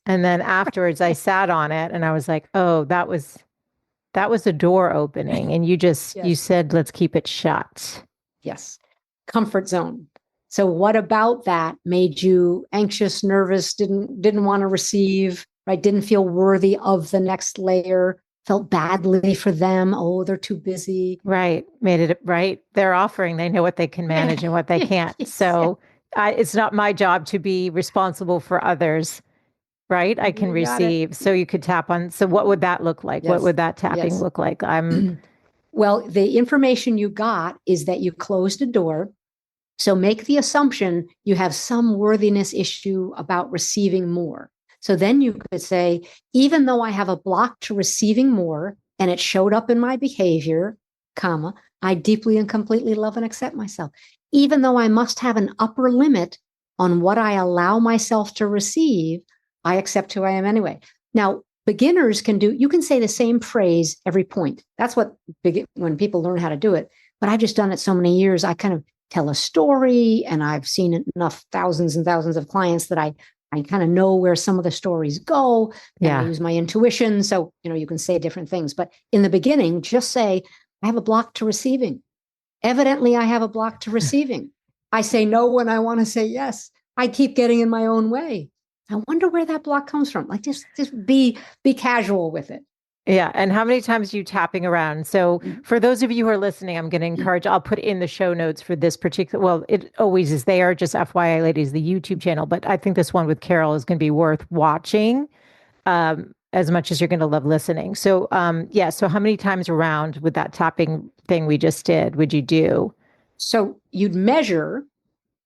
And then afterwards, I sat on it and I was like, oh, that was a door opening. And you said, let's keep it shut. Yes. Comfort zone. So what about that made you anxious, nervous, didn't want to receive, right? Didn't feel worthy of the next layer, felt badly for them. Oh, they're too busy. Right. Made it right. They're offering, they know what they can manage and what they can't. So it's not my job to be responsible for others, right? I can receive. So you could tap on. So what would that look like? Yes. What would that tapping look like? Well, the information you got is that you closed a door. So make the assumption you have some worthiness issue about receiving more. So then you could say, even though I have a block to receiving more and it showed up in my behavior, I deeply and completely love and accept myself. Even though I must have an upper limit on what I allow myself to receive, I accept who I am anyway. Now, beginners you can say the same phrase every point. That's when people learn how to do it. But I've just done it so many years. I kind of tell a story, and I've seen enough thousands and thousands of clients that I kind of know where some of the stories go. And I use my intuition. So, you can say different things. But in the beginning, just say, I have a block to receiving. Evidently, I have a block to receiving. I say no when I want to say yes. I keep getting in my own way. I wonder where that block comes from. Like, just be casual with it. Yeah. And how many times are you tapping around? So for those of you who are listening, I'm going to encourage, I'll put in the show notes for this particular, well, it always is there, just FYI, ladies, the YouTube channel. But I think this one with Carol is going to be worth watching as much as you're going to love listening. So so how many times around with that tapping thing we just did would you do? So you'd measure,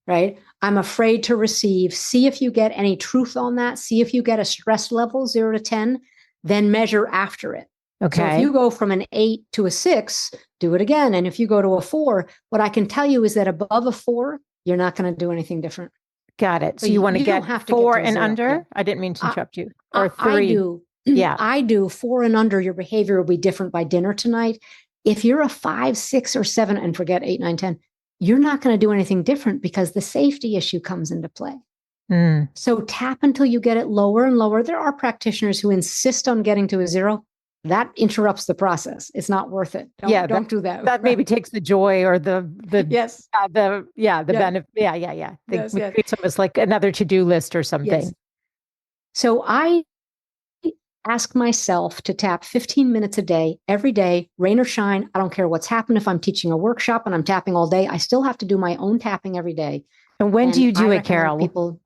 right? I'm afraid to receive. See if you get any truth on that. See if you get a stress level 0 to 10. Then measure after it. Okay. So if you go from an 8 to a 6, do it again. And if you go to a 4, what I can tell you is that above a 4, you're not going to do anything different. Got it. So you want to get 4 and under? Yeah. I didn't mean to interrupt you. Or 3. I do. Yeah. I do 4 and under. Your behavior will be different by dinner tonight. If you're a 5, 6, or 7, and forget 8, 9, 10, you're not going to do anything different because the safety issue comes into play. So tap until you get it lower and lower. There are practitioners who insist on getting to a 0. That interrupts the process. It's not worth it. Don't do that. That maybe takes the joy or the yes, benefit. Yeah. It's almost like another to-do list or something. Yes. So I ask myself to tap 15 minutes a day, every day, rain or shine. I don't care what's happened. If I'm teaching a workshop and I'm tapping all day, I still have to do my own tapping every day. And when do you do it, Carol? People,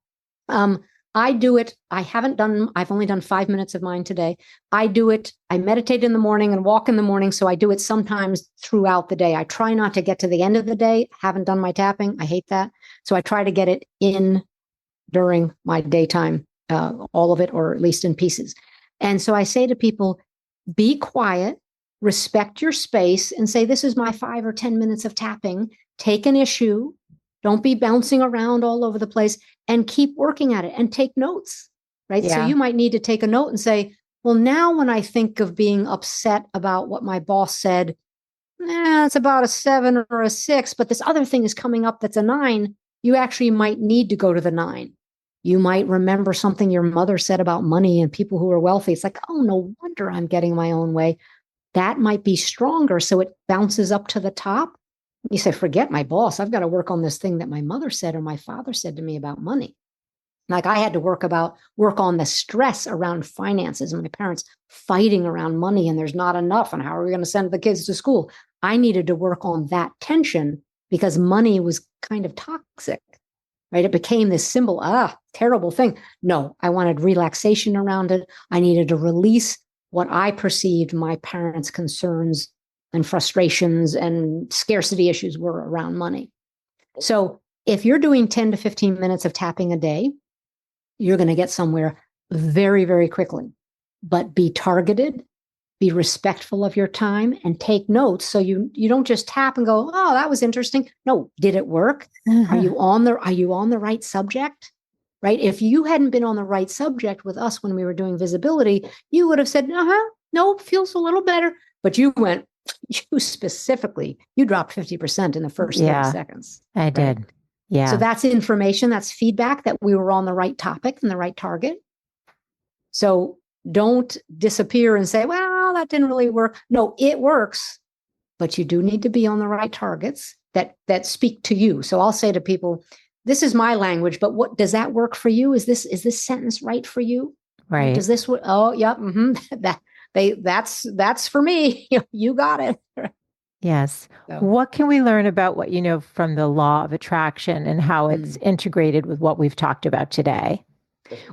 I do it. I've only done 5 minutes of mine today. I do it. I meditate in the morning and walk in the morning. So I do it sometimes throughout the day. I try not to get to the end of the day. Haven't done my tapping. I hate that. So I try to get it in during my daytime, all of it, or at least in pieces. And so I say to people, be quiet, respect your space, and say, this is my 5 or 10 minutes of tapping. Take an issue. Don't be bouncing around all over the place, and keep working at it and take notes, right? Yeah. So you might need to take a note and say, well, now when I think of being upset about what my boss said, it's about a 7 or a 6, but this other thing is coming up that's a 9. You actually might need to go to the 9. You might remember something your mother said about money and people who are wealthy. It's like, oh, no wonder I'm getting my own way. That might be stronger. So it bounces up to the top. You say, forget my boss. I've got to work on this thing that my mother said or my father said to me about money. Like I had to work on the stress around finances and my parents fighting around money and there's not enough. And how are we going to send the kids to school? I needed to work on that tension because money was kind of toxic. Right? It became this symbol, terrible thing. No, I wanted relaxation around it. I needed to release what I perceived my parents' concerns and frustrations and scarcity issues were around money. So if you're doing 10 to 15 minutes of tapping a day, you're going to get somewhere very, very quickly. But be targeted, be respectful of your time, and take notes. So you don't just tap and go, oh, that was interesting. No, did it work? Are you on the right subject? Right? If you hadn't been on the right subject with us when we were doing visibility, you would have said, nope, feels a little better. But you dropped 50% in the first 30 seconds. I did. Yeah. So that's information, that's feedback that we were on the right topic and the right target. So don't disappear and say, well, that didn't really work. No, it works, but you do need to be on the right targets that speak to you. So I'll say to people, this is my language, but what does that work for you? Is this sentence right for you? Right. Does this, oh, yeah, that's for me. You got it. Yes. So, what can we learn about what you know from the law of attraction and how it's integrated with what we've talked about today?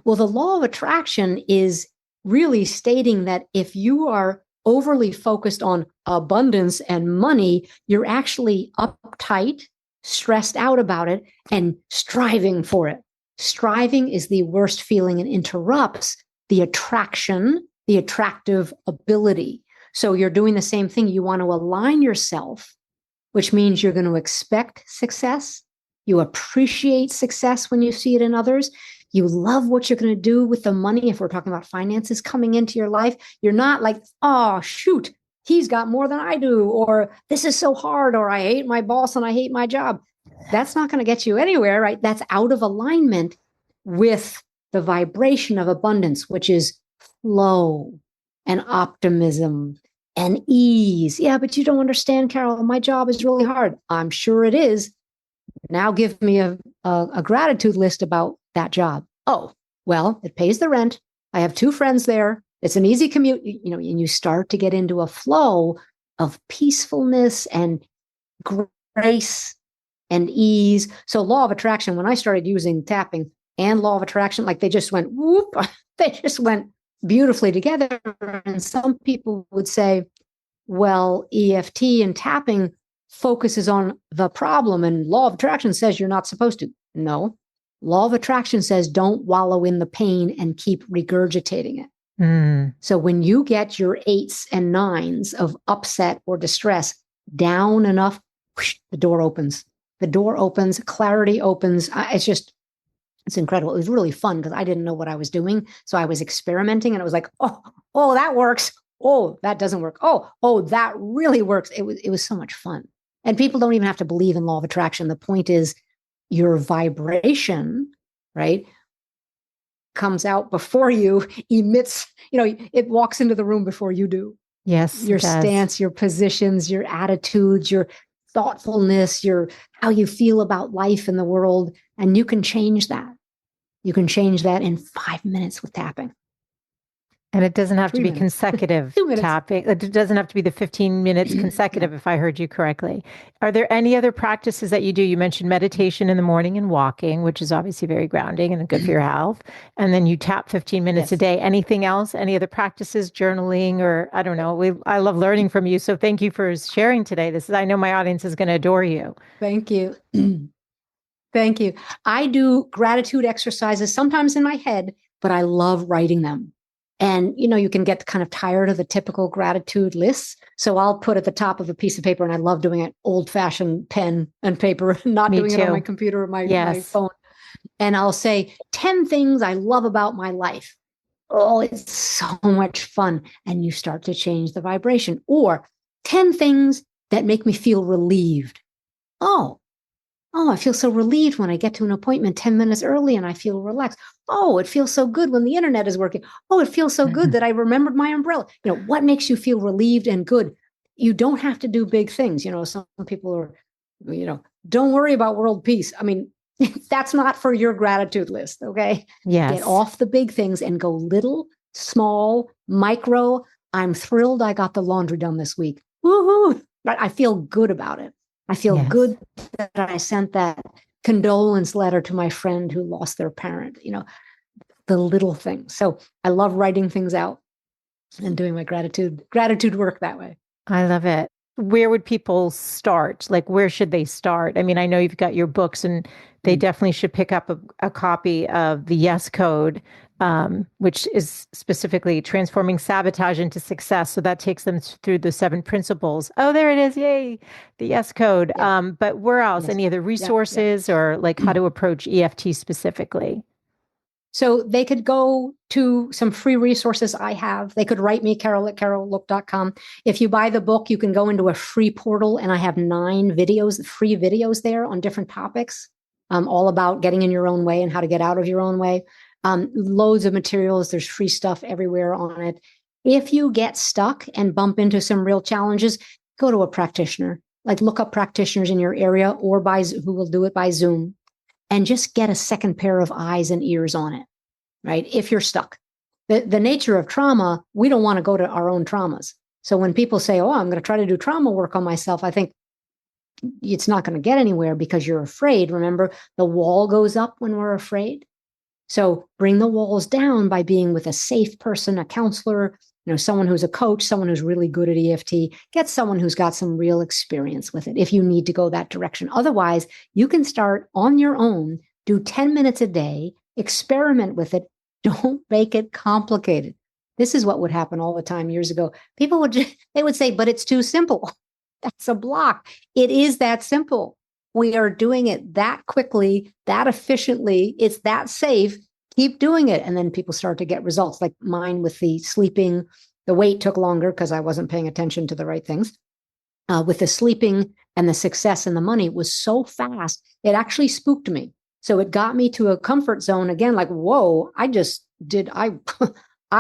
Well, the law of attraction is really stating that if you are overly focused on abundance and money, you're actually uptight, stressed out about it, and striving for it. Striving is the worst feeling and interrupts the attraction, the attractive ability. So you're doing the same thing. You want to align yourself, which means you're going to expect success. You appreciate success when you see it in others. You love what you're going to do with the money. If we're talking about finances coming into your life, you're not like, oh, shoot, he's got more than I do, or this is so hard, or I hate my boss and I hate my job. That's not going to get you anywhere, right? That's out of alignment with the vibration of abundance, which is flow and optimism and ease. Yeah, but you don't understand, Carol. My job is really hard. I'm sure it is. Now give me a gratitude list about that job. Oh, well, it pays the rent. I have 2 friends there. It's an easy commute, and you start to get into a flow of peacefulness and grace and ease. So law of attraction, when I started using tapping and law of attraction, like they just went whoop, they just went beautifully together. And some people would say, well, EFT and tapping focuses on the problem and law of attraction says you're not supposed to. No, law of attraction says don't wallow in the pain and keep regurgitating it. Mm. So when you get your 8s and 9s of upset or distress down enough, whoosh, the door opens. The door opens, clarity opens. It's incredible. It was really fun because I didn't know what I was doing. So I was experimenting and it was like, oh, that works. Oh, that doesn't work. Oh, that really works. It was so much fun. And people don't even have to believe in law of attraction. The point is your vibration, right, comes out before you, emits, it walks into the room before you do. Yes, Your it does. stance, your positions, your attitudes, your thoughtfulness, your how you feel about life and the world. And you can change that. You can change that in 5 minutes with tapping. And it doesn't have to 3 be minutes. consecutive 2 minutes. tapping. It doesn't have to be the 15 minutes consecutive, if I heard you correctly. Are there any other practices that you do? You mentioned meditation in the morning and walking, which is obviously very grounding and good for your health. And then you tap 15 minutes a day. Anything else? Any other practices, journaling, or I don't know. I love learning from you. So thank you for sharing today. I know my audience is going to adore you. Thank you. Thank you. I do gratitude exercises sometimes in my head, but I love writing them. And, you can get kind of tired of the typical gratitude lists. So I'll put at the top of a piece of paper, and I love doing it old fashioned pen and paper, not Me doing too. it on my computer or my Yes. phone. And I'll say 10 things I love about my life. Oh, it's so much fun. And you start to change the vibration. Or 10 things that make me feel relieved. Oh, I feel so relieved when I get to an appointment 10 minutes early and I feel relaxed. Oh, it feels so good when the internet is working. Oh, it feels so good that I remembered my umbrella. What makes you feel relieved and good? You don't have to do big things. Some people are, don't worry about world peace. I mean, that's not for your gratitude list. Okay. Yes. Get off the big things and go little, small, micro. I'm thrilled I got the laundry done this week. Woohoo. But I feel good about it. I feel good that I sent that condolence letter to my friend who lost their parent, the little things. So I love writing things out and doing my gratitude work that way. I love it. Where would people start? Like, where should they start? I mean, I know you've got your books and they definitely should pick up a copy of the Yes Code, which is specifically transforming sabotage into success. So that takes them through the 7 principles. Oh, there it is. Yay. The Yes Code. Yeah. But where else? Yes. Any other resources or like how to approach EFT specifically? So they could go to some free resources I have. They could write me, carol@carollook.com. If you buy the book, you can go into a free portal, and I have 9 free videos there on different topics, all about getting in your own way and how to get out of your own way. Loads of materials. There's free stuff everywhere on it. If you get stuck and bump into some real challenges, go to a practitioner. Like look up practitioners in your area or who will do it by Zoom. And just get a second pair of eyes and ears on it, right? If you're stuck. The nature of trauma, we don't want to go to our own traumas. So when people say, oh, I'm going to try to do trauma work on myself, I think it's not going to get anywhere because you're afraid. Remember, the wall goes up when we're afraid. So bring the walls down by being with a safe person, a counselor, someone who's a coach, someone who's really good at EFT. Get someone who's got some real experience with it if you need to go that direction. Otherwise, you can start on your own, do 10 minutes a day, experiment with it. Don't make it complicated. This is what would happen all the time years ago. People would say, but it's too simple. That's a block. It is that simple. We are doing it that quickly, that efficiently. It's that safe. Keep doing it. And then people start to get results like mine with the sleeping. The wait took longer because I wasn't paying attention to the right things. With the sleeping and the success and the money was so fast, it actually spooked me. So it got me to a comfort zone again, like, whoa, I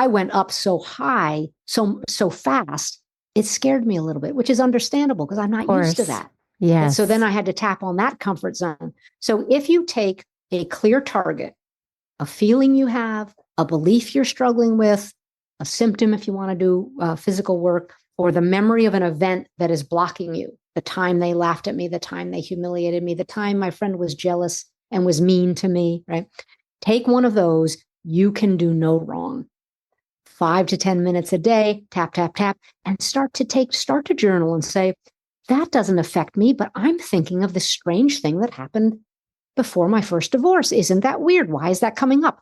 went up so high, so fast. It scared me a little bit, which is understandable because I'm not used to that. Yes. And so then I had to tap on that comfort zone. So if you take a clear target, a feeling you have, a belief you're struggling with, a symptom if you want to do physical work, or the memory of an event that is blocking you, the time they laughed at me, the time they humiliated me, the time my friend was jealous and was mean to me, right? Take one of those, you can do no wrong. 5 to 10 minutes a day, tap, tap, tap, and start to journal and say, that doesn't affect me, but I'm thinking of this strange thing that happened before my first divorce. Isn't that weird? Why is that coming up?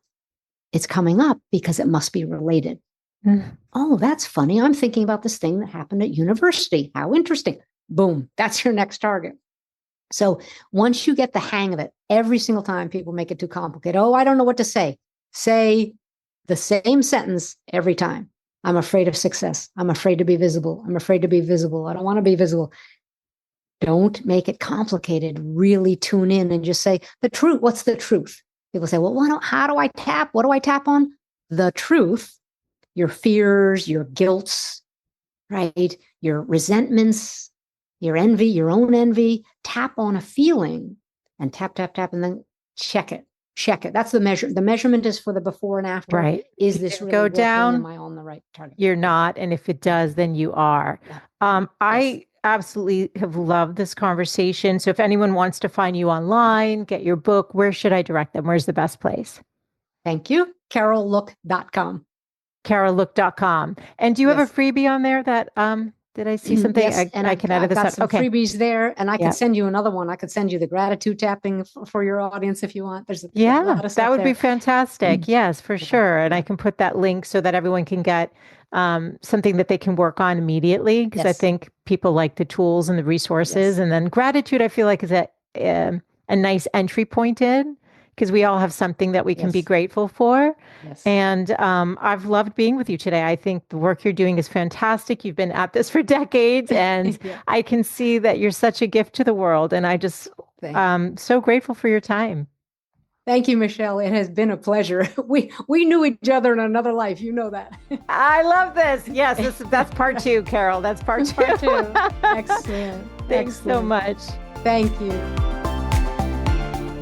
It's coming up because it must be related. Oh, that's funny. I'm thinking about this thing that happened at university. How interesting. Boom. That's your next target. So once you get the hang of it, every single time people make it too complicated. Oh, I don't know what to say. Say the same sentence every time. I'm afraid of success. I'm afraid to be visible. I'm afraid to be visible. I don't want to be visible. Don't make it complicated. Really tune in and just say the truth. What's the truth? People say, well, how do I tap? What do I tap on? The truth, your fears, your guilts, right? Your resentments, your envy, your own envy. Tap on a feeling and tap, tap, tap, and then check it. Check it. That's the measure. The measurement is for the before and after. Right. Is this really go working? down? Am I on the right target? You're not. And if it does, then you are. Yeah. I absolutely have loved this conversation. So if anyone wants to find you online, get your book, where should I direct them? Where's the best place? Thank you. carollook.com. carollook.com. And do you have a freebie on there that, did I see something? Yes, and I can edit this up. Some freebies there, and I could send you another one. I could send you the gratitude tapping for your audience if you want. There's a lot of stuff that would there. Be fantastic. Yes, for sure. And I can put that link so that everyone can get something that they can work on immediately, because I think people like the tools and the resources. And then gratitude, I feel like, is a nice entry point in, because we all have something that we can be grateful for. And I've loved being with you today. I think the work you're doing is fantastic. You've been at this for decades, and I can see that you're such a gift to the world. And I just so grateful for your time. Thank you, Michele. It has been a pleasure. We knew each other in another life. You know that. I love this. Yes, that's part 2, Carol. That's part 2. Part 2. Excellent. Thanks so much. Thank you.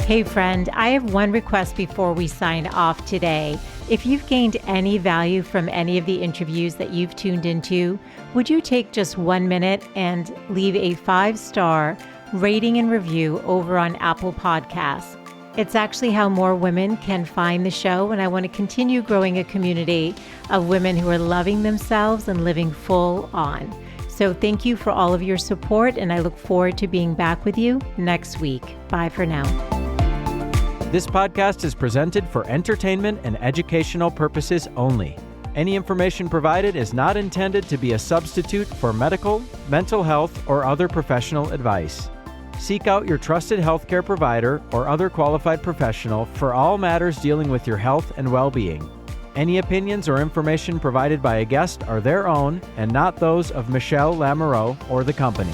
Hey friend, I have one request before we sign off today. If you've gained any value from any of the interviews that you've tuned into, would you take just 1 minute and leave a 5-star rating and review over on Apple Podcasts? It's actually how more women can find the show, and I want to continue growing a community of women who are loving themselves and living full on. So thank you for all of your support, and I look forward to being back with you next week. Bye for now. This podcast is presented for entertainment and educational purposes only. Any information provided is not intended to be a substitute for medical, mental health, or other professional advice. Seek out your trusted healthcare provider or other qualified professional for all matters dealing with your health and well-being. Any opinions or information provided by a guest are their own and not those of Michele Lamoureux or the company.